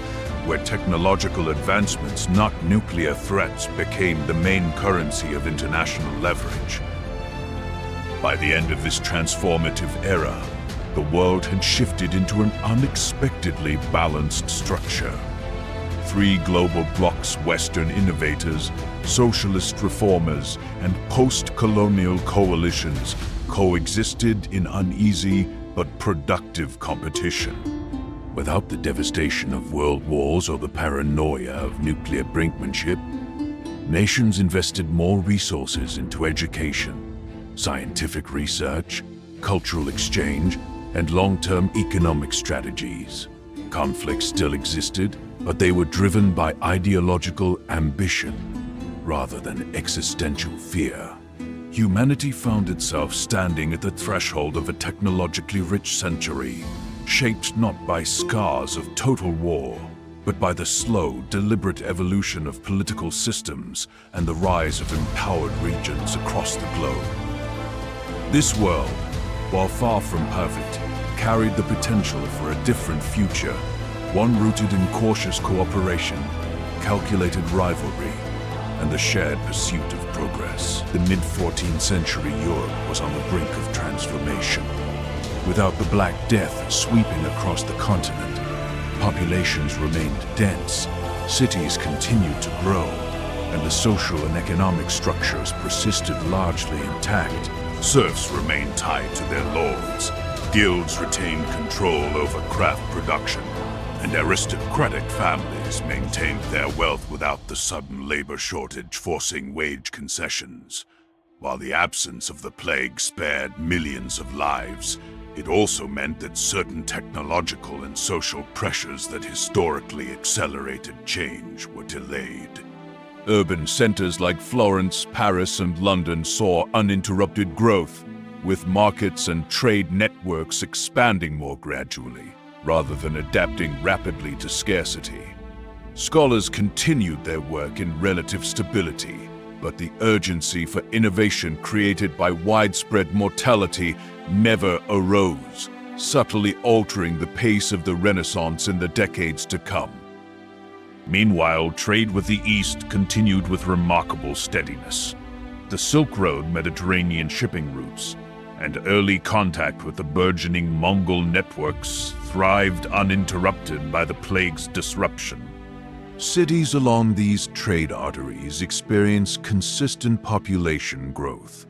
where technological advancements, not nuclear threats, became the main currency of international leverage. By the end of this transformative era, the world had shifted into an unexpectedly balanced structure. Three global blocs: Western innovators, socialist reformers, and post-colonial coalitions coexisted in uneasy but productive competition. Without the devastation of world wars or the paranoia of nuclear brinkmanship, nations invested more resources into education, scientific research, cultural exchange, and long-term economic strategies. Conflicts still existed, but they were driven by ideological ambition rather than existential fear. Humanity found itself standing at the threshold of a technologically rich century, shaped not by scars of total war, but by the slow, deliberate evolution of political systems and the rise of empowered regions across the globe. This world, while far from perfect, carried the potential for a different future, one rooted in cautious cooperation, calculated rivalry, and the shared pursuit of progress. The mid-14th century Europe was on the brink of transformation. Without the Black Death sweeping across the continent, populations remained dense, cities continued to grow, and the social and economic structures persisted largely intact. Serfs remained tied to their lords, guilds retained control over craft production, and aristocratic families maintained their wealth without the sudden labor shortage forcing wage concessions. While the absence of the plague spared millions of lives, it also meant that certain technological and social pressures that historically accelerated change were delayed. Urban centers like Florence, Paris, and London saw uninterrupted growth, with markets and trade networks expanding more gradually, rather than adapting rapidly to scarcity. Scholars continued their work in relative stability, but the urgency for innovation created by widespread mortality never arose, subtly altering the pace of the Renaissance in the decades to come. Meanwhile, trade with the East continued with remarkable steadiness. The Silk Road Mediterranean shipping routes and early contact with the burgeoning Mongol networks thrived uninterrupted by the plague's disruption. Cities along these trade arteries experienced consistent population growth,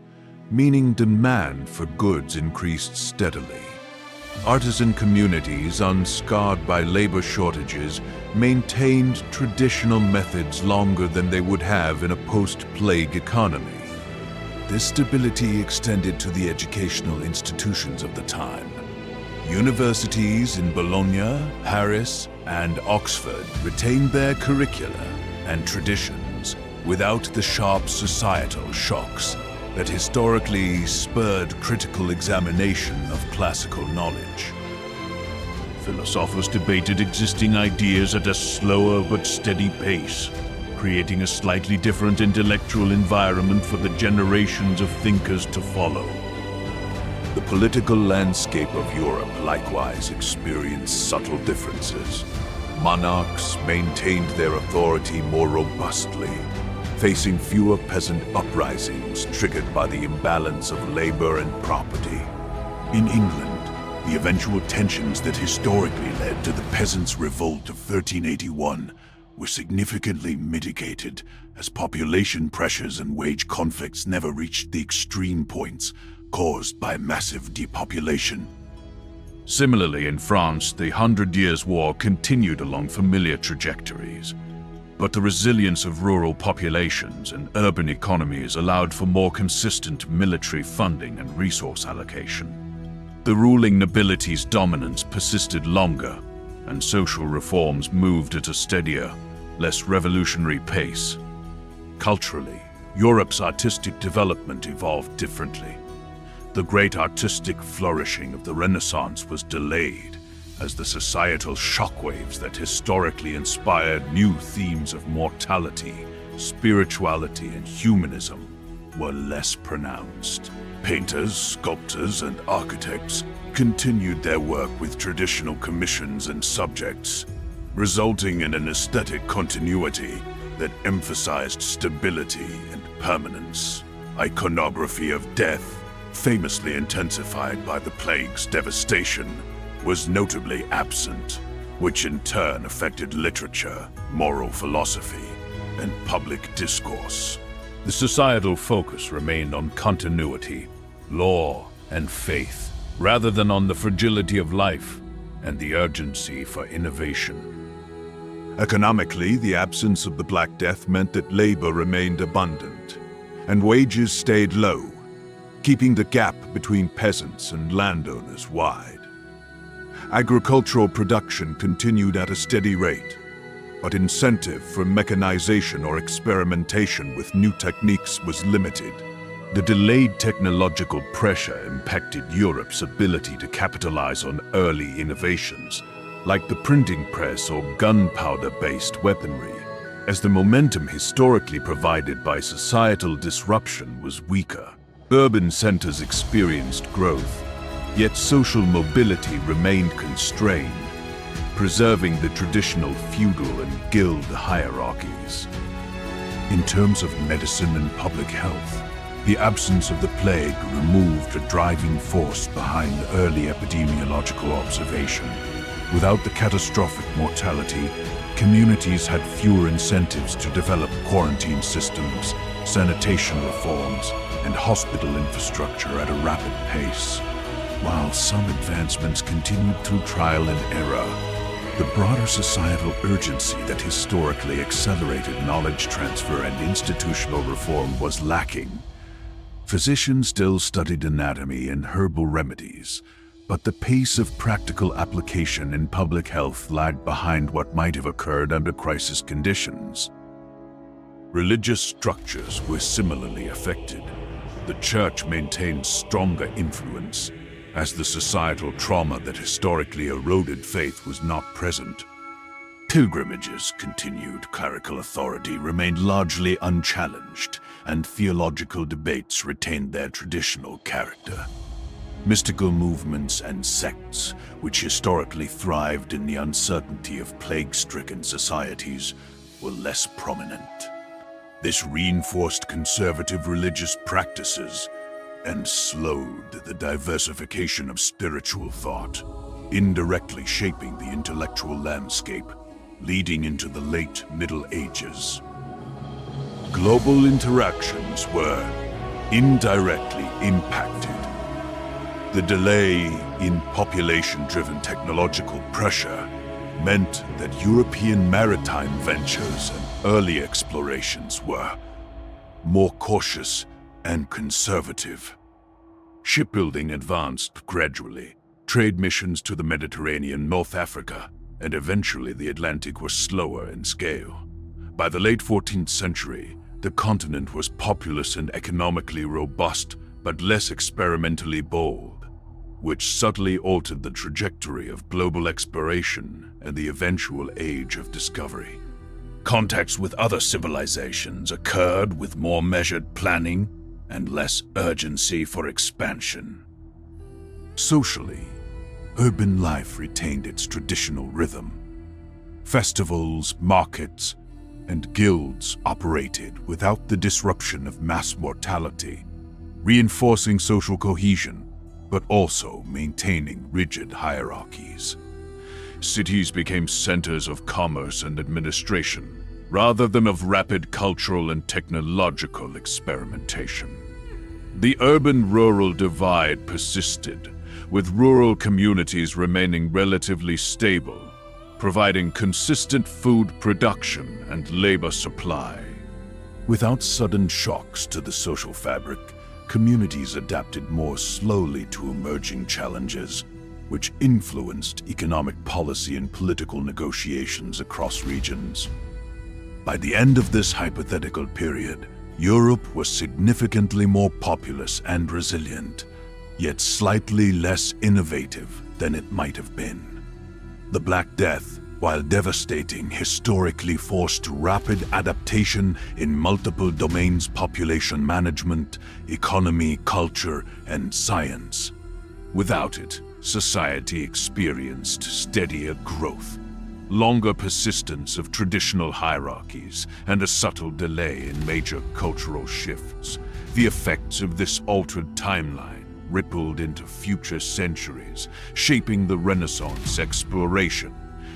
meaning demand for goods increased steadily. Artisan communities, unscarred by labor shortages, maintained traditional methods longer than they would have in a post-plague economy. This stability extended to the educational institutions of the time. Universities in Bologna, Paris, and Oxford retained their curricula and traditions without the sharp societal shocks that historically spurred critical examination of classical knowledge. Philosophers debated existing ideas at a slower but steady pace, creating a slightly different intellectual environment for the generations of thinkers to follow. The political landscape of Europe likewise experienced subtle differences. Monarchs maintained their authority more robustly, facing fewer peasant uprisings triggered by the imbalance of labor and property. In England, the eventual tensions that historically led to the Peasants' Revolt of 1381 were significantly mitigated as population pressures and wage conflicts never reached the extreme points caused by massive depopulation. Similarly, in France, the 100 Years' War continued along familiar trajectories, but the resilience of rural populations and urban economies allowed for more consistent military funding and resource allocation. The ruling nobility's dominance persisted longer, and social reforms moved at a steadier, less revolutionary pace. Culturally, Europe's artistic development evolved differently. The great artistic flourishing of the Renaissance was delayed, as the societal shockwaves that historically inspired new themes of mortality, spirituality, and humanism were less pronounced. Painters, sculptors, and architects continued their work with traditional commissions and subjects, resulting in an aesthetic continuity that emphasized stability and permanence. Iconography of death, famously intensified by the plague's devastation, was notably absent, which in turn affected literature, moral philosophy, and public discourse. The societal focus remained on continuity, law, and faith, rather than on the fragility of life and the urgency for innovation. Economically, the absence of the Black Death meant that labor remained abundant, and wages stayed low, keeping the gap between peasants and landowners wide. Agricultural production continued at a steady rate, but incentive for mechanization or experimentation with new techniques was limited. The delayed technological pressure impacted Europe's ability to capitalize on early innovations, like the printing press or gunpowder-based weaponry, as the momentum historically provided by societal disruption was weaker. Urban centers experienced growth, yet social mobility remained constrained, preserving the traditional feudal and guild hierarchies. In terms of medicine and public health, the absence of the plague removed a driving force behind early epidemiological observation. Without the catastrophic mortality, communities had fewer incentives to develop quarantine systems, sanitation reforms, and hospital infrastructure at a rapid pace. While some advancements continued through trial and error, the broader societal urgency that historically accelerated knowledge transfer and institutional reform was lacking. Physicians still studied anatomy and herbal remedies, but the pace of practical application in public health lagged behind what might have occurred under crisis conditions. Religious structures were similarly affected. The Church maintained stronger influence, as the societal trauma that historically eroded faith was not present. Pilgrimages continued, clerical authority remained largely unchallenged, and theological debates retained their traditional character. Mystical movements and sects, which historically thrived in the uncertainty of plague-stricken societies, were less prominent. This reinforced conservative religious practices, and slowed the diversification of spiritual thought, indirectly shaping the intellectual landscape, leading into the late Middle Ages. Global interactions were indirectly impacted. The delay in population-driven technological pressure meant that European maritime ventures and early explorations were more cautious and conservative. Shipbuilding advanced gradually. Trade missions to the Mediterranean, North Africa, and eventually the Atlantic were slower in scale. By the late 14th century, the continent was populous and economically robust, but less experimentally bold, which subtly altered the trajectory of global exploration and the eventual age of discovery. Contacts with other civilizations occurred with more measured planning and less urgency for expansion. Socially, urban life retained its traditional rhythm. Festivals, markets, and guilds operated without the disruption of mass mortality, reinforcing social cohesion, but also maintaining rigid hierarchies. Cities became centers of commerce and administration, rather than of rapid cultural and technological experimentation. The urban-rural divide persisted, with rural communities remaining relatively stable, providing consistent food production and labor supply. Without sudden shocks to the social fabric, communities adapted more slowly to emerging challenges, which influenced economic policy and political negotiations across regions. By the end of this hypothetical period, Europe was significantly more populous and resilient, yet slightly less innovative than it might have been. The Black Death, while devastating, historically forced rapid adaptation in multiple domains: population management, economy, culture, and science. Without it, society experienced steadier growth, longer persistence of traditional hierarchies, and a subtle delay in major cultural shifts. The effects of this altered timeline rippled into future centuries, shaping the Renaissance exploration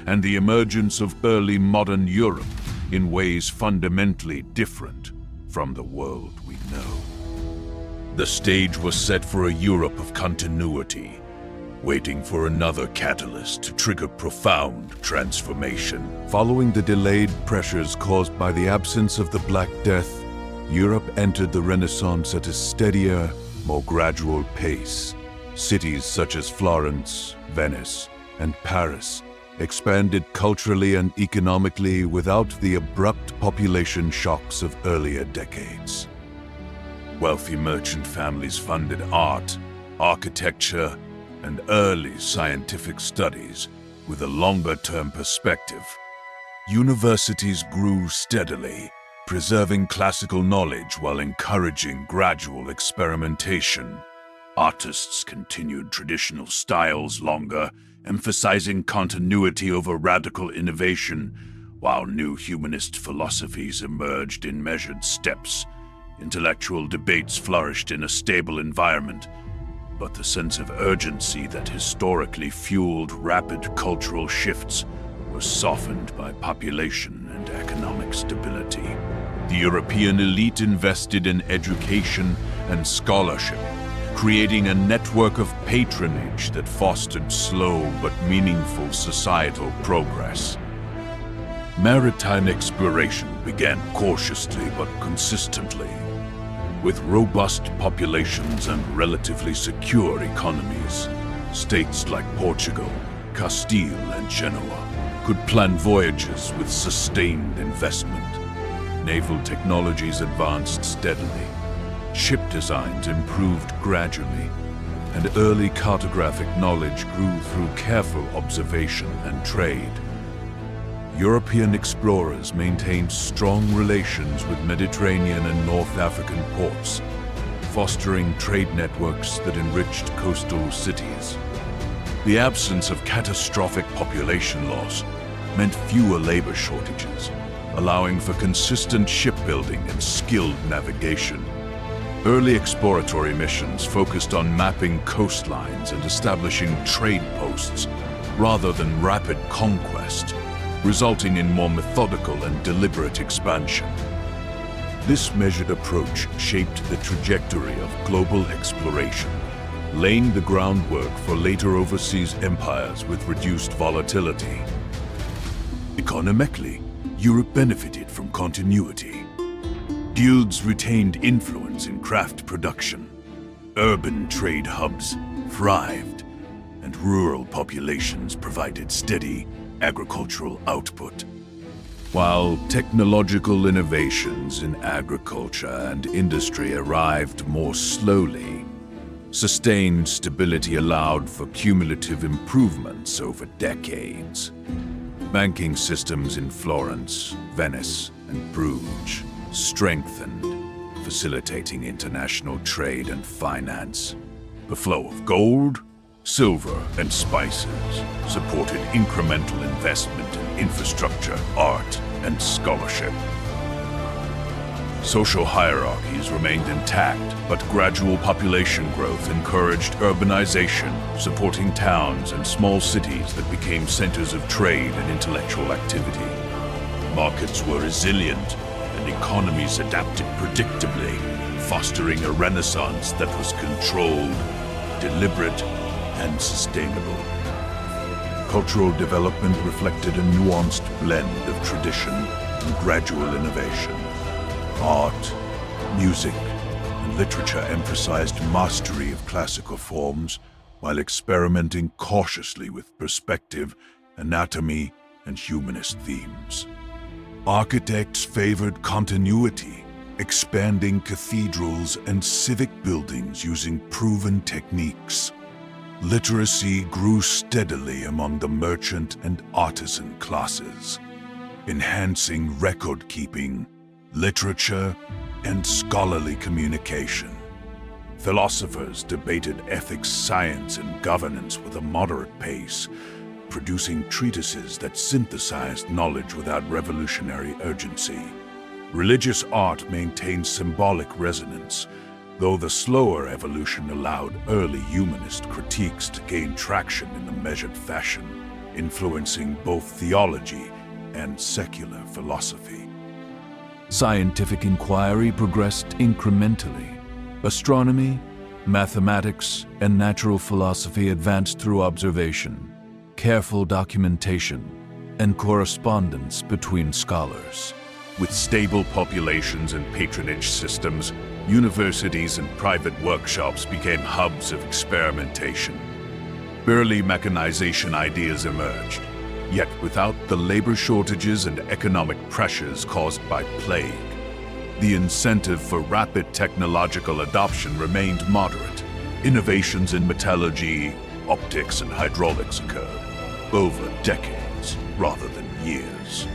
and the emergence of early modern Europe in ways fundamentally different from the world we know. The stage was set for a Europe of continuity, waiting for another catalyst to trigger profound transformation. Following the delayed pressures caused by the absence of the Black Death, Europe entered the Renaissance at a steadier, more gradual pace. Cities such as Florence, Venice, and Paris expanded culturally and economically without the abrupt population shocks of earlier decades. Wealthy merchant families funded art, architecture, and early scientific studies with a longer-term perspective. Universities grew steadily, preserving classical knowledge while encouraging gradual experimentation. Artists continued traditional styles longer, emphasizing continuity over radical innovation, while new humanist philosophies emerged in measured steps. Intellectual debates flourished in a stable environment, but the sense of urgency that historically fueled rapid cultural shifts was softened by population and economic stability. The European elite invested in education and scholarship, creating a network of patronage that fostered slow but meaningful societal progress. Maritime exploration began cautiously but consistently. With robust populations and relatively secure economies, states like Portugal, Castile, and Genoa could plan voyages with sustained investment. Naval technologies advanced steadily, ship designs improved gradually, and early cartographic knowledge grew through careful observation and trade. European explorers maintained strong relations with Mediterranean and North African ports, fostering trade networks that enriched coastal cities. The absence of catastrophic population loss meant fewer labor shortages, allowing for consistent shipbuilding and skilled navigation. Early exploratory missions focused on mapping coastlines and establishing trade posts rather than rapid conquest, resulting in more methodical and deliberate expansion. This measured approach shaped the trajectory of global exploration, laying the groundwork for later overseas empires with reduced volatility. Economically, Europe benefited from continuity. Guilds retained influence in craft production. Urban trade hubs thrived, and rural populations provided steady agricultural output. While technological innovations in agriculture and industry arrived more slowly, sustained stability allowed for cumulative improvements over decades. Banking systems in Florence, Venice, and Bruges strengthened, facilitating international trade and finance. The flow of gold, silver, and spices supported incremental investment in infrastructure, art, and scholarship. Social hierarchies remained intact, but gradual population growth encouraged urbanization, supporting towns and small cities that became centers of trade and intellectual activity. Markets were resilient, and economies adapted predictably, fostering a renaissance that was controlled, deliberate, and sustainable. Cultural development reflected a nuanced blend of tradition and gradual innovation. Art, music, and literature emphasized mastery of classical forms while experimenting cautiously with perspective, anatomy, and humanist themes. Architects favored continuity, expanding cathedrals and civic buildings using proven techniques. Literacy grew steadily among the merchant and artisan classes, enhancing record-keeping, literature, and scholarly communication. Philosophers debated ethics, science, and governance with a moderate pace, producing treatises that synthesized knowledge without revolutionary urgency. Religious art maintained symbolic resonance, though the slower evolution allowed early humanist critiques to gain traction in a measured fashion, influencing both theology and secular philosophy. Scientific inquiry progressed incrementally. Astronomy, mathematics, and natural philosophy advanced through observation, careful documentation, and correspondence between scholars. With stable populations and patronage systems, universities and private workshops became hubs of experimentation. Early mechanization ideas emerged, yet without the labor shortages and economic pressures caused by plague. The incentive for rapid technological adoption remained moderate. Innovations in metallurgy, optics, and hydraulics occurred over decades rather than years.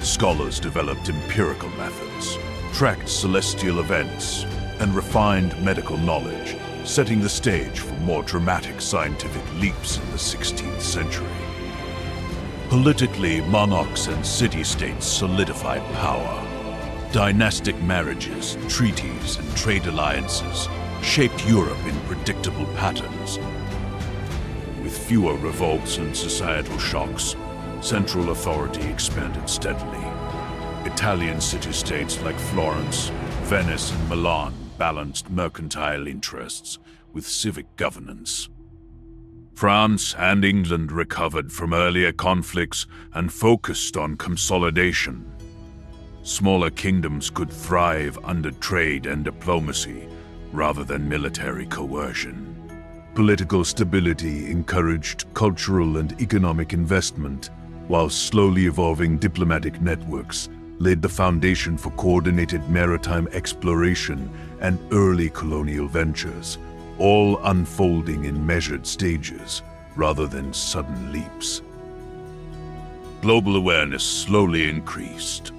Scholars developed empirical methods, tracked celestial events, and refined medical knowledge, setting the stage for more dramatic scientific leaps in the 16th century. Politically, monarchs and city-states solidified power. Dynastic marriages, treaties, and trade alliances shaped Europe in predictable patterns. With fewer revolts and societal shocks, central authority expanded steadily. Italian city-states like Florence, Venice, and Milan balanced mercantile interests with civic governance. France and England recovered from earlier conflicts and focused on consolidation. Smaller kingdoms could thrive under trade and diplomacy rather than military coercion. Political stability encouraged cultural and economic investment, while slowly evolving diplomatic networks laid the foundation for coordinated maritime exploration and early colonial ventures, all unfolding in measured stages rather than sudden leaps. Global awareness slowly increased.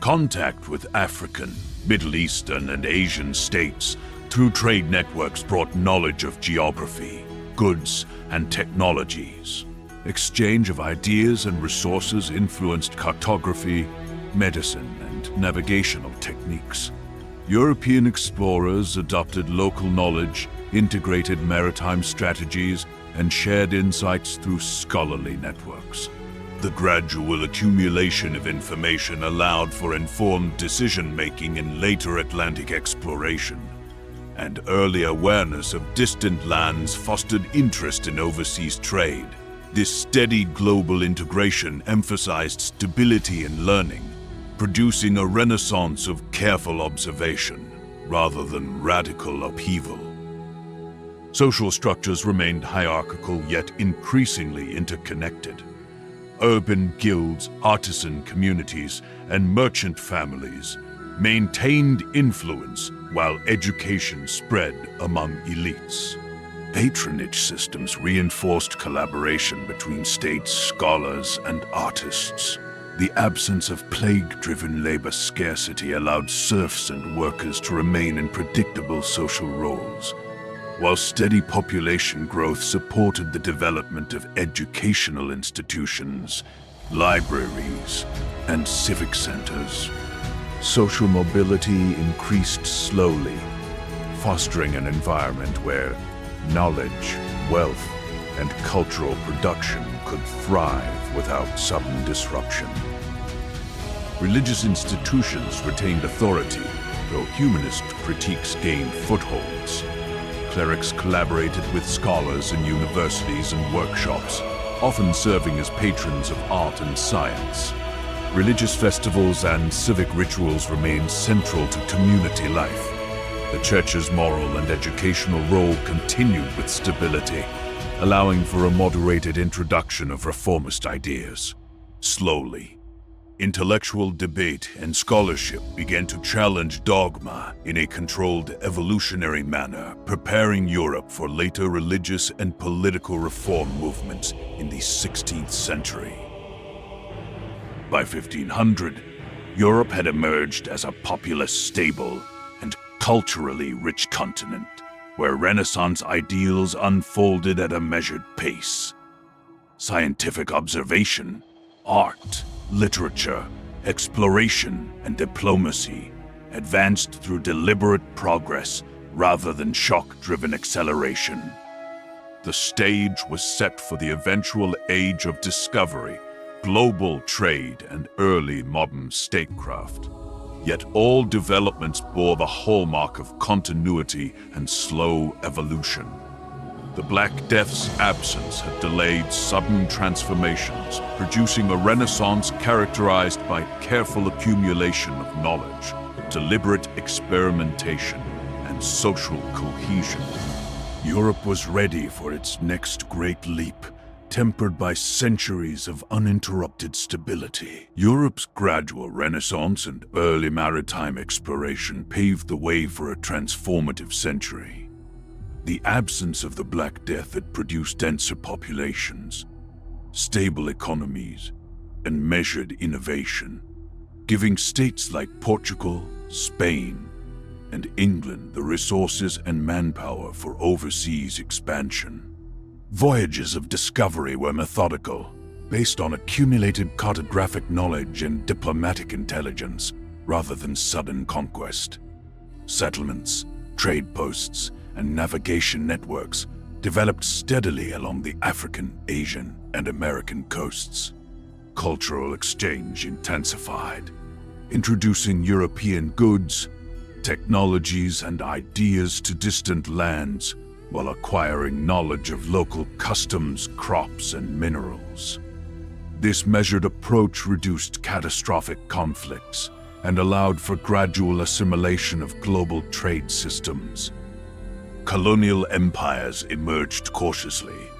Contact with African, Middle Eastern, and Asian states through trade networks brought knowledge of geography, goods, and technologies. Exchange of ideas and resources influenced cartography, medicine, and navigational techniques. European explorers adopted local knowledge, integrated maritime strategies, and shared insights through scholarly networks. The gradual accumulation of information allowed for informed decision-making in later Atlantic exploration, and early awareness of distant lands fostered interest in overseas trade. This steady global integration emphasized stability and learning, producing a renaissance of careful observation rather than radical upheaval. Social structures remained hierarchical yet increasingly interconnected. Urban guilds, artisan communities, and merchant families maintained influence while education spread among elites. Patronage systems reinforced collaboration between states, scholars, and artists. The absence of plague-driven labor scarcity allowed serfs and workers to remain in predictable social roles, while steady population growth supported the development of educational institutions, libraries, and civic centers. Social mobility increased slowly, fostering an environment where knowledge, wealth, and cultural production could thrive without sudden disruption. Religious institutions retained authority, though humanist critiques gained footholds. Clerics collaborated with scholars in universities and workshops, often serving as patrons of art and science. Religious festivals and civic rituals remained central to community life. The Church's moral and educational role continued with stability, allowing for a moderated introduction of reformist ideas. Slowly, intellectual debate and scholarship began to challenge dogma in a controlled evolutionary manner, preparing Europe for later religious and political reform movements in the 16th century. By 1500, Europe had emerged as a populous, stable, and culturally rich continent, where Renaissance ideals unfolded at a measured pace. Scientific observation, art, literature, exploration, and diplomacy advanced through deliberate progress rather than shock-driven acceleration. The stage was set for the eventual age of discovery, global trade, and early modern statecraft. Yet all developments bore the hallmark of continuity and slow evolution. The Black Death's absence had delayed sudden transformations, producing a renaissance characterized by careful accumulation of knowledge, deliberate experimentation, and social cohesion. Europe was ready for its next great leap, tempered by centuries of uninterrupted stability. Europe's gradual renaissance and early maritime exploration paved the way for a transformative century. The absence of the Black Death had produced denser populations, stable economies, and measured innovation, giving states like Portugal, Spain, and England the resources and manpower for overseas expansion. Voyages of discovery were methodical, based on accumulated cartographic knowledge and diplomatic intelligence, rather than sudden conquest. Settlements, trade posts, and navigation networks developed steadily along the African, Asian, and American coasts. Cultural exchange intensified, introducing European goods, technologies, and ideas to distant lands, while acquiring knowledge of local customs, crops, and minerals. This measured approach reduced catastrophic conflicts and allowed for gradual assimilation of global trade systems. Colonial empires emerged cautiously.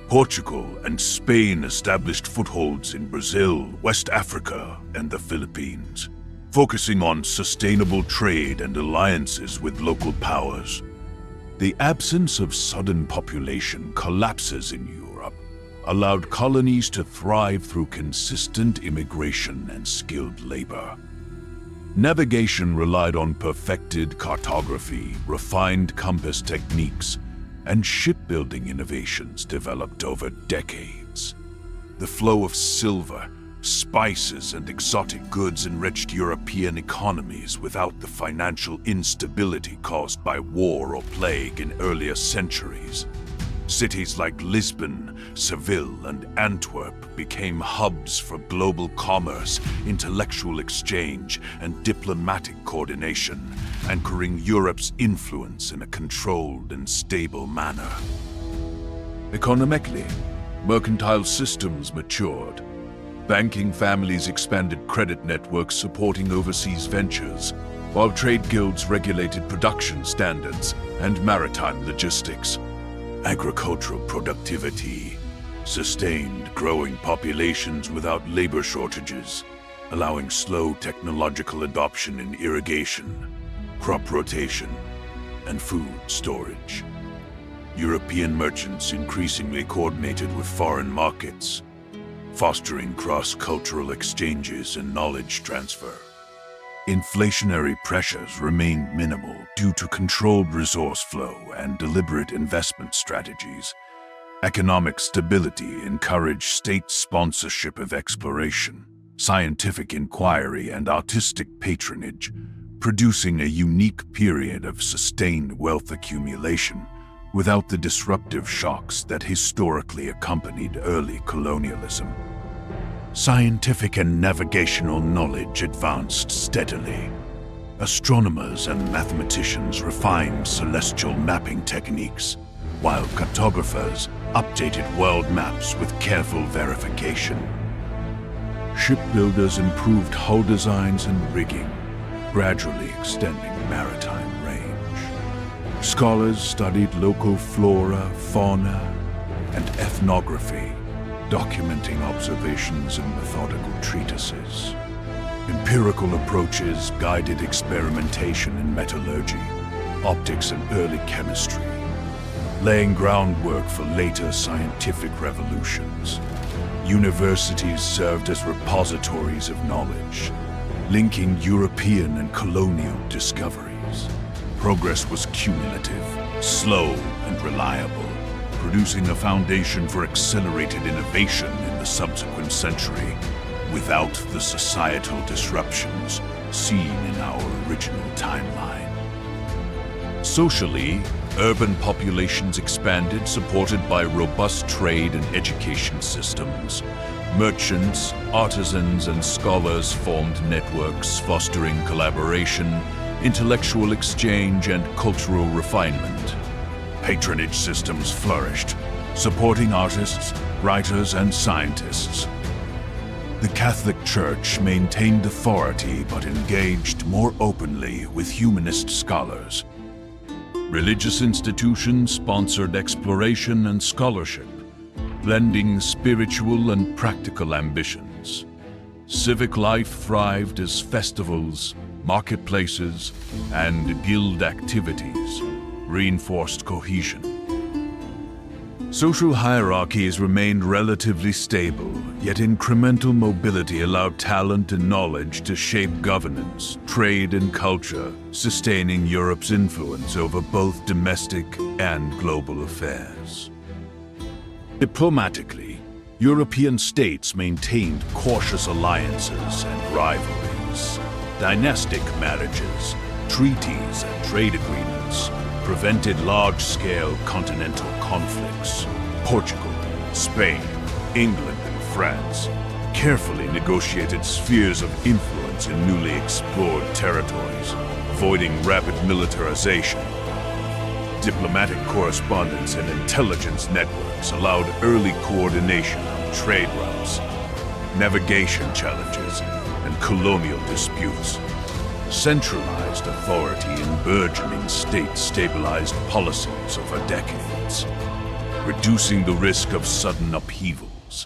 Portugal and Spain established footholds in Brazil, West Africa, and the Philippines, focusing on sustainable trade and alliances with local powers. The absence of sudden population collapses in Europe allowed colonies to thrive through consistent immigration and skilled labor. Navigation relied on perfected cartography, refined compass techniques, and shipbuilding innovations developed over decades. The flow of silver, Spices and exotic goods enriched European economies without the financial instability caused by war or plague in earlier centuries. Cities like Lisbon, Seville, and Antwerp became hubs for global commerce, intellectual exchange, and diplomatic coordination, anchoring Europe's influence in a controlled and stable manner. Economically, mercantile systems matured. Banking families expanded credit networks supporting overseas ventures, while trade guilds regulated production standards and maritime logistics. Agricultural productivity sustained growing populations without labor shortages, allowing slow technological adoption in irrigation, crop rotation, and food storage. European merchants increasingly coordinated with foreign markets, fostering cross-cultural exchanges and knowledge transfer. Inflationary pressures remained minimal due to controlled resource flow and deliberate investment strategies. Economic stability encouraged state sponsorship of exploration, scientific inquiry, and artistic patronage, producing a unique period of sustained wealth accumulation without the disruptive shocks that historically accompanied early colonialism. Scientific and navigational knowledge advanced steadily. Astronomers and mathematicians refined celestial mapping techniques, while cartographers updated world maps with careful verification. Shipbuilders improved hull designs and rigging, gradually extending maritime range. Scholars studied local flora, fauna, and ethnography, documenting observations in methodical treatises. Empirical approaches guided experimentation in metallurgy, optics, and early chemistry, laying groundwork for later scientific revolutions. Universities served as repositories of knowledge, linking European and colonial discoveries. Progress was cumulative, slow, and reliable, producing a foundation for accelerated innovation in the subsequent century, without the societal disruptions seen in our original timeline. Socially, urban populations expanded, supported by robust trade and education systems. Merchants, artisans, and scholars formed networks, fostering collaboration, intellectual exchange, and cultural refinement. Patronage systems flourished, supporting artists, writers, and scientists. The Catholic Church maintained authority but engaged more openly with humanist scholars. Religious institutions sponsored exploration and scholarship, blending spiritual and practical ambitions. Civic life thrived as festivals, marketplaces, and guild activities reinforced cohesion. Social hierarchies remained relatively stable, yet incremental mobility allowed talent and knowledge to shape governance, trade, and culture, sustaining Europe's influence over both domestic and global affairs. Diplomatically, European states maintained cautious alliances and rivalries. Dynastic marriages, treaties, and trade agreements prevented large-scale continental conflicts. Portugal, Spain, England, and France carefully negotiated spheres of influence in newly explored territories, avoiding rapid militarization. Diplomatic correspondence and intelligence networks allowed early coordination on trade routes, navigation challenges, and colonial disputes. Centralized authority in burgeoning states stabilized policies over decades, reducing the risk of sudden upheavals.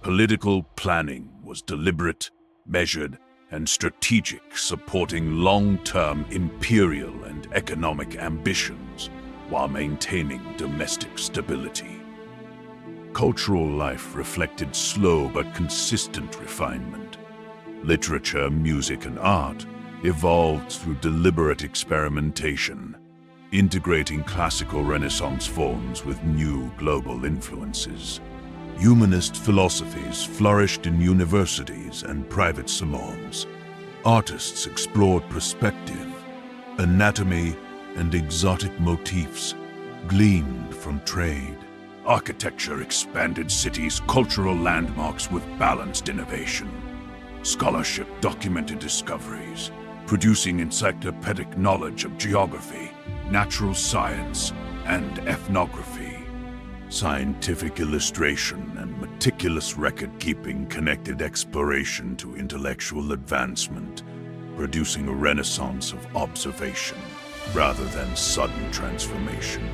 Political planning was deliberate, measured, and strategic, supporting long-term imperial and economic ambitions while maintaining domestic stability. Cultural life reflected slow but consistent refinement. Literature, music, and art evolved through deliberate experimentation, integrating classical Renaissance forms with new global influences. Humanist philosophies flourished in universities and private salons. Artists explored perspective, anatomy, and exotic motifs gleaned from trade. Architecture expanded cities' cultural landmarks with balanced innovation. Scholarship documented discoveries, producing encyclopedic knowledge of geography, natural science, and ethnography. Scientific illustration and meticulous record-keeping connected exploration to intellectual advancement, producing a renaissance of observation rather than sudden transformation.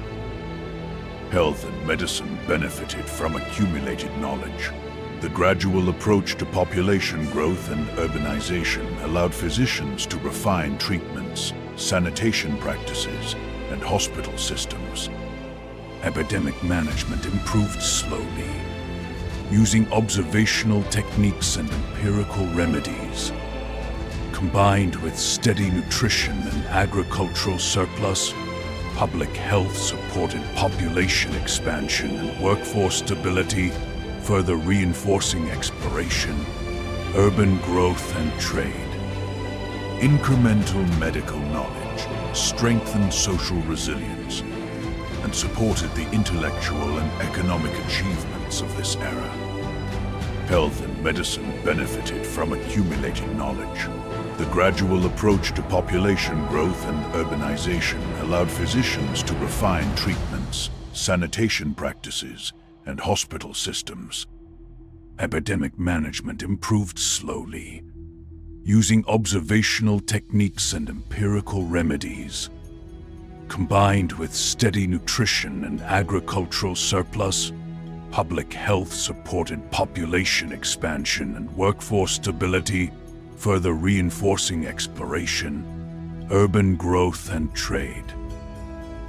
Health and medicine benefited from accumulated knowledge. The gradual approach to population growth and urbanization allowed physicians to refine treatments, sanitation practices, and hospital systems. Epidemic management improved slowly, using observational techniques and empirical remedies. Combined with steady nutrition and agricultural surplus, public health supported population expansion and workforce stability, further reinforcing exploration, urban growth, and trade. Incremental medical knowledge strengthened social resilience and supported the intellectual and economic achievements of this era. Health and medicine benefited from accumulated knowledge. The gradual approach to population growth and urbanization allowed physicians to refine treatments, sanitation practices, and hospital systems. Epidemic management improved slowly, using observational techniques and empirical remedies. Combined with steady nutrition and agricultural surplus, public health supported population expansion and workforce stability, further reinforcing exploration, urban growth, and trade.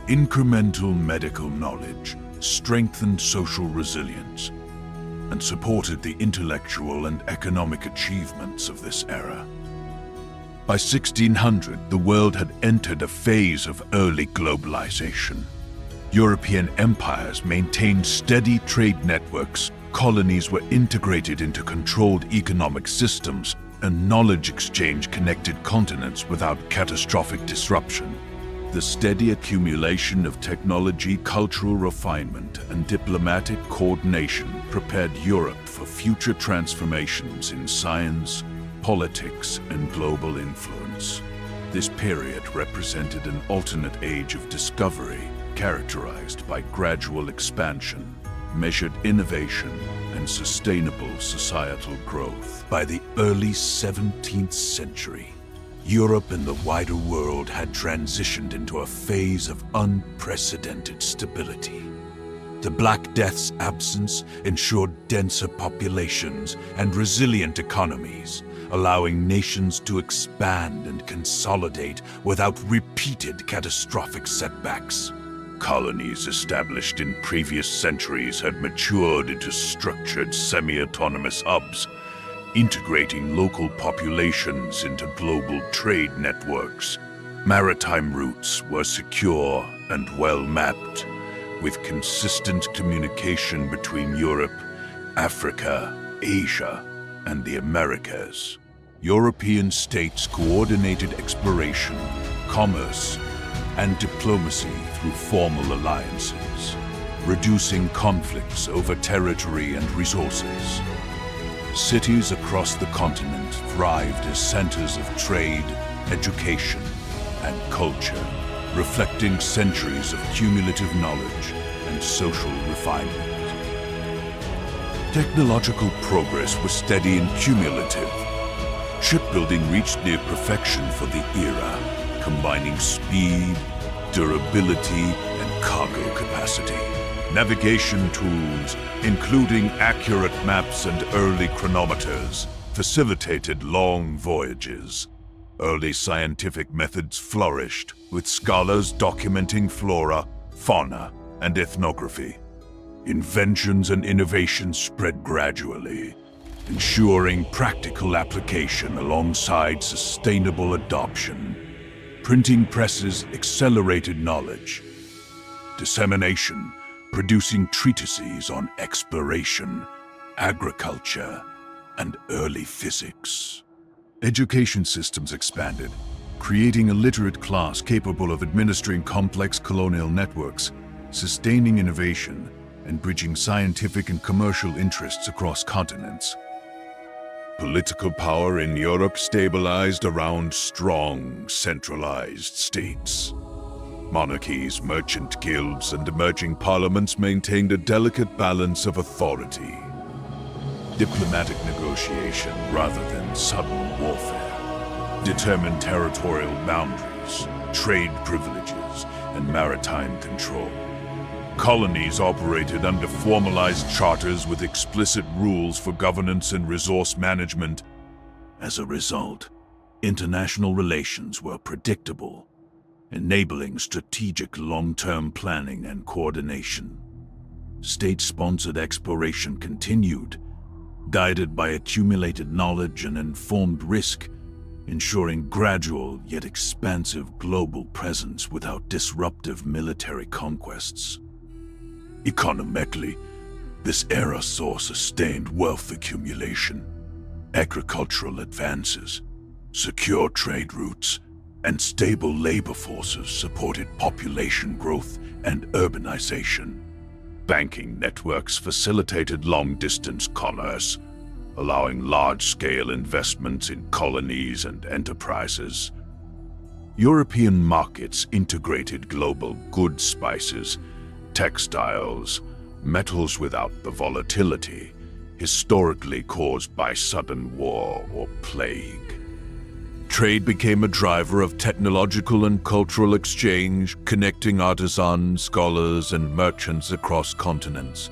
Incremental medical knowledge strengthened social resilience and supported the intellectual and economic achievements of this era. By 1600, the world had entered a phase of early globalization. European empires maintained steady trade networks, colonies were integrated into controlled economic systems, and knowledge exchange connected continents without catastrophic disruption. The steady accumulation of technology, cultural refinement, and diplomatic coordination prepared Europe for future transformations in science, politics, and global influence. This period represented an alternate age of discovery, characterized by gradual expansion, measured innovation, and sustainable societal growth. By the early 17th century, Europe and the wider world had transitioned into a phase of unprecedented stability. The Black Death's absence ensured denser populations and resilient economies, allowing nations to expand and consolidate without repeated catastrophic setbacks. Colonies established in previous centuries had matured into structured semi-autonomous hubs, integrating local populations into global trade networks. Maritime routes were secure and well-mapped, with consistent communication between Europe, Africa, Asia, and the Americas. European states coordinated exploration, commerce, and diplomacy through formal alliances, reducing conflicts over territory and resources. Cities across the continent thrived as centers of trade, education, and culture, reflecting centuries of cumulative knowledge and social refinement. Technological progress was steady and cumulative. Shipbuilding reached near perfection for the era, combining speed, durability, and cargo capacity. Navigation tools, including accurate maps and early chronometers, facilitated long voyages. Early scientific methods flourished, with scholars documenting flora, fauna, and ethnography. Inventions and innovations spread gradually, ensuring practical application alongside sustainable adoption. Printing presses accelerated knowledge dissemination, producing treatises on exploration, agriculture, and early physics. Education systems expanded, creating a literate class capable of administering complex colonial networks, sustaining innovation, and bridging scientific and commercial interests across continents. Political power in Europe stabilized around strong, centralized states. Monarchies, merchant guilds, and emerging parliaments maintained a delicate balance of authority. Diplomatic negotiation, rather than sudden warfare, determined territorial boundaries, trade privileges, and maritime control. Colonies operated under formalized charters with explicit rules for governance and resource management. As a result, international relations were predictable, enabling strategic long-term planning and coordination. State-sponsored exploration continued, guided by accumulated knowledge and informed risk, ensuring gradual yet expansive global presence without disruptive military conquests. Economically, this era saw sustained wealth accumulation, agricultural advances, secure trade routes, and stable labor forces supported population growth and urbanization. Banking networks facilitated long-distance commerce, allowing large-scale investments in colonies and enterprises. European markets integrated global goods, spices, textiles, metals without the volatility historically caused by sudden war or plague. Trade became a driver of technological and cultural exchange, connecting artisans, scholars, and merchants across continents.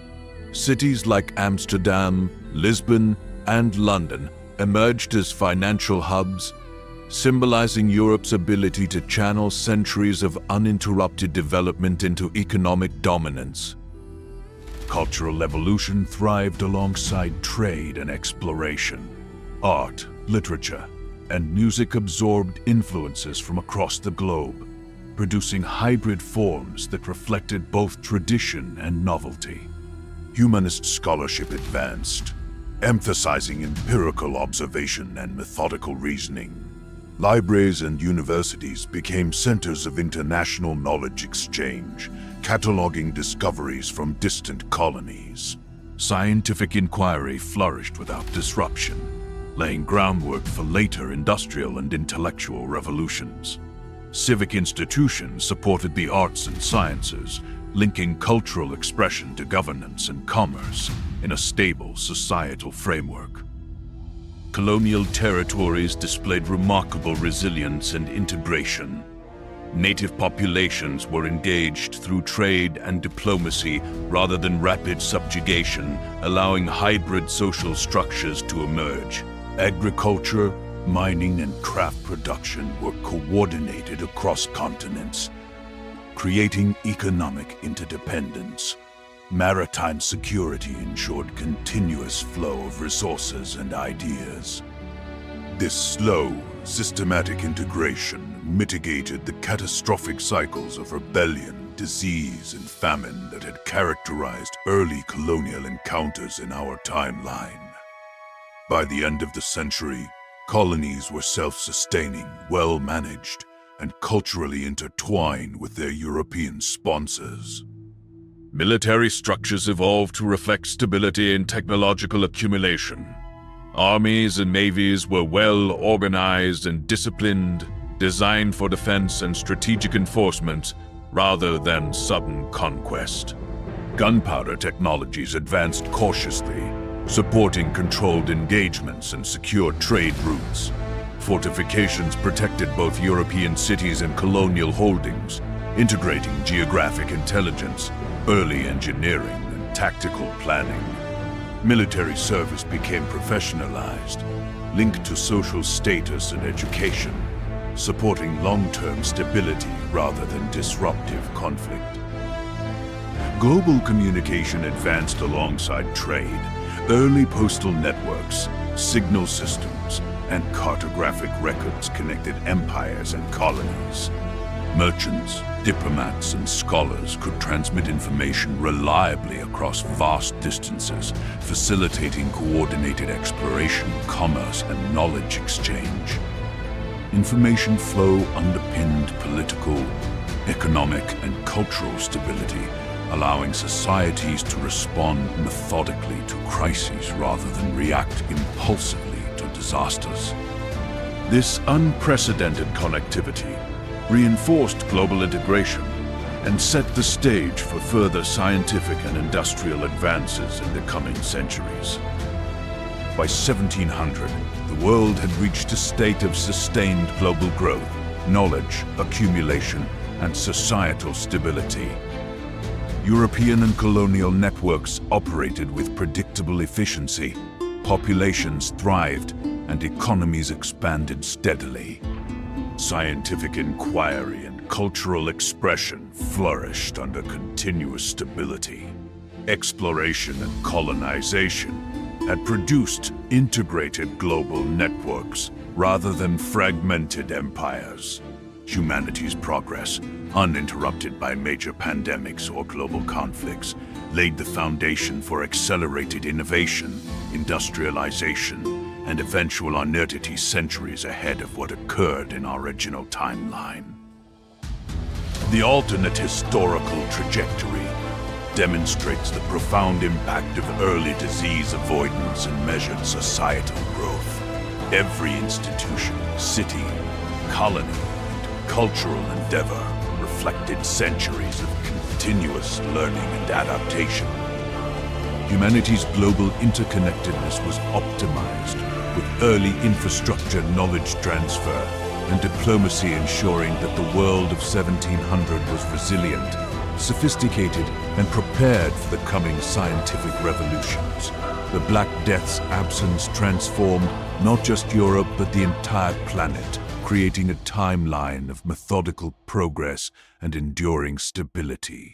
Cities like Amsterdam, Lisbon, and London emerged as financial hubs, symbolizing Europe's ability to channel centuries of uninterrupted development into economic dominance. Cultural evolution thrived alongside trade and exploration. Art, literature, and music absorbed influences from across the globe, producing hybrid forms that reflected both tradition and novelty. Humanist scholarship advanced, emphasizing empirical observation and methodical reasoning. Libraries and universities became centers of international knowledge exchange, cataloging discoveries from distant colonies. Scientific inquiry flourished without disruption, laying groundwork for later industrial and intellectual revolutions. Civic institutions supported the arts and sciences, linking cultural expression to governance and commerce in a stable societal framework. Colonial territories displayed remarkable resilience and integration. Native populations were engaged through trade and diplomacy rather than rapid subjugation, allowing hybrid social structures to emerge. Agriculture, mining, and craft production were coordinated across continents, creating economic interdependence. Maritime security ensured continuous flow of resources and ideas. This slow, systematic integration mitigated the catastrophic cycles of rebellion, disease, and famine that had characterized early colonial encounters in our timeline. By the end of the century, colonies were self-sustaining, well-managed, and culturally intertwined with their European sponsors. Military structures evolved to reflect stability and technological accumulation. Armies and navies were well organized and disciplined, designed for defense and strategic enforcement rather than sudden conquest. Gunpowder technologies advanced cautiously, supporting controlled engagements and secure trade routes. Fortifications protected both European cities and colonial holdings, integrating geographic intelligence, early engineering, and tactical planning. Military service became professionalized, linked to social status and education, supporting long-term stability rather than disruptive conflict. Global communication advanced alongside trade. Early postal networks, signal systems, and cartographic records connected empires and colonies. Merchants, Diplomats and scholars could transmit information reliably across vast distances, facilitating coordinated exploration, commerce, and knowledge exchange. Information flow underpinned political, economic, and cultural stability, allowing societies to respond methodically to crises rather than react impulsively to disasters. This unprecedented connectivity reinforced global integration and set the stage for further scientific and industrial advances in the coming centuries. By 1700, the world had reached a state of sustained global growth, knowledge accumulation, and societal stability. European and colonial networks operated with predictable efficiency, populations thrived, and economies expanded steadily. Scientific inquiry and cultural expression flourished under continuous stability. Exploration and colonization had produced integrated global networks rather than fragmented empires. Humanity's progress, uninterrupted by major pandemics or global conflicts, laid the foundation for accelerated innovation, industrialization, and eventual modernity centuries ahead of what occurred in our original timeline. The alternate historical trajectory demonstrates the profound impact of early disease avoidance and measured societal growth. Every institution, city, colony, cultural endeavor reflected centuries of continuous learning and adaptation. Humanity's global interconnectedness was optimized, with early infrastructure knowledge transfer and diplomacy ensuring that the world of 1700 was resilient, sophisticated, and prepared for the coming scientific revolutions. The Black Death's absence transformed not just Europe but the entire planet, creating a timeline of methodical progress and enduring stability.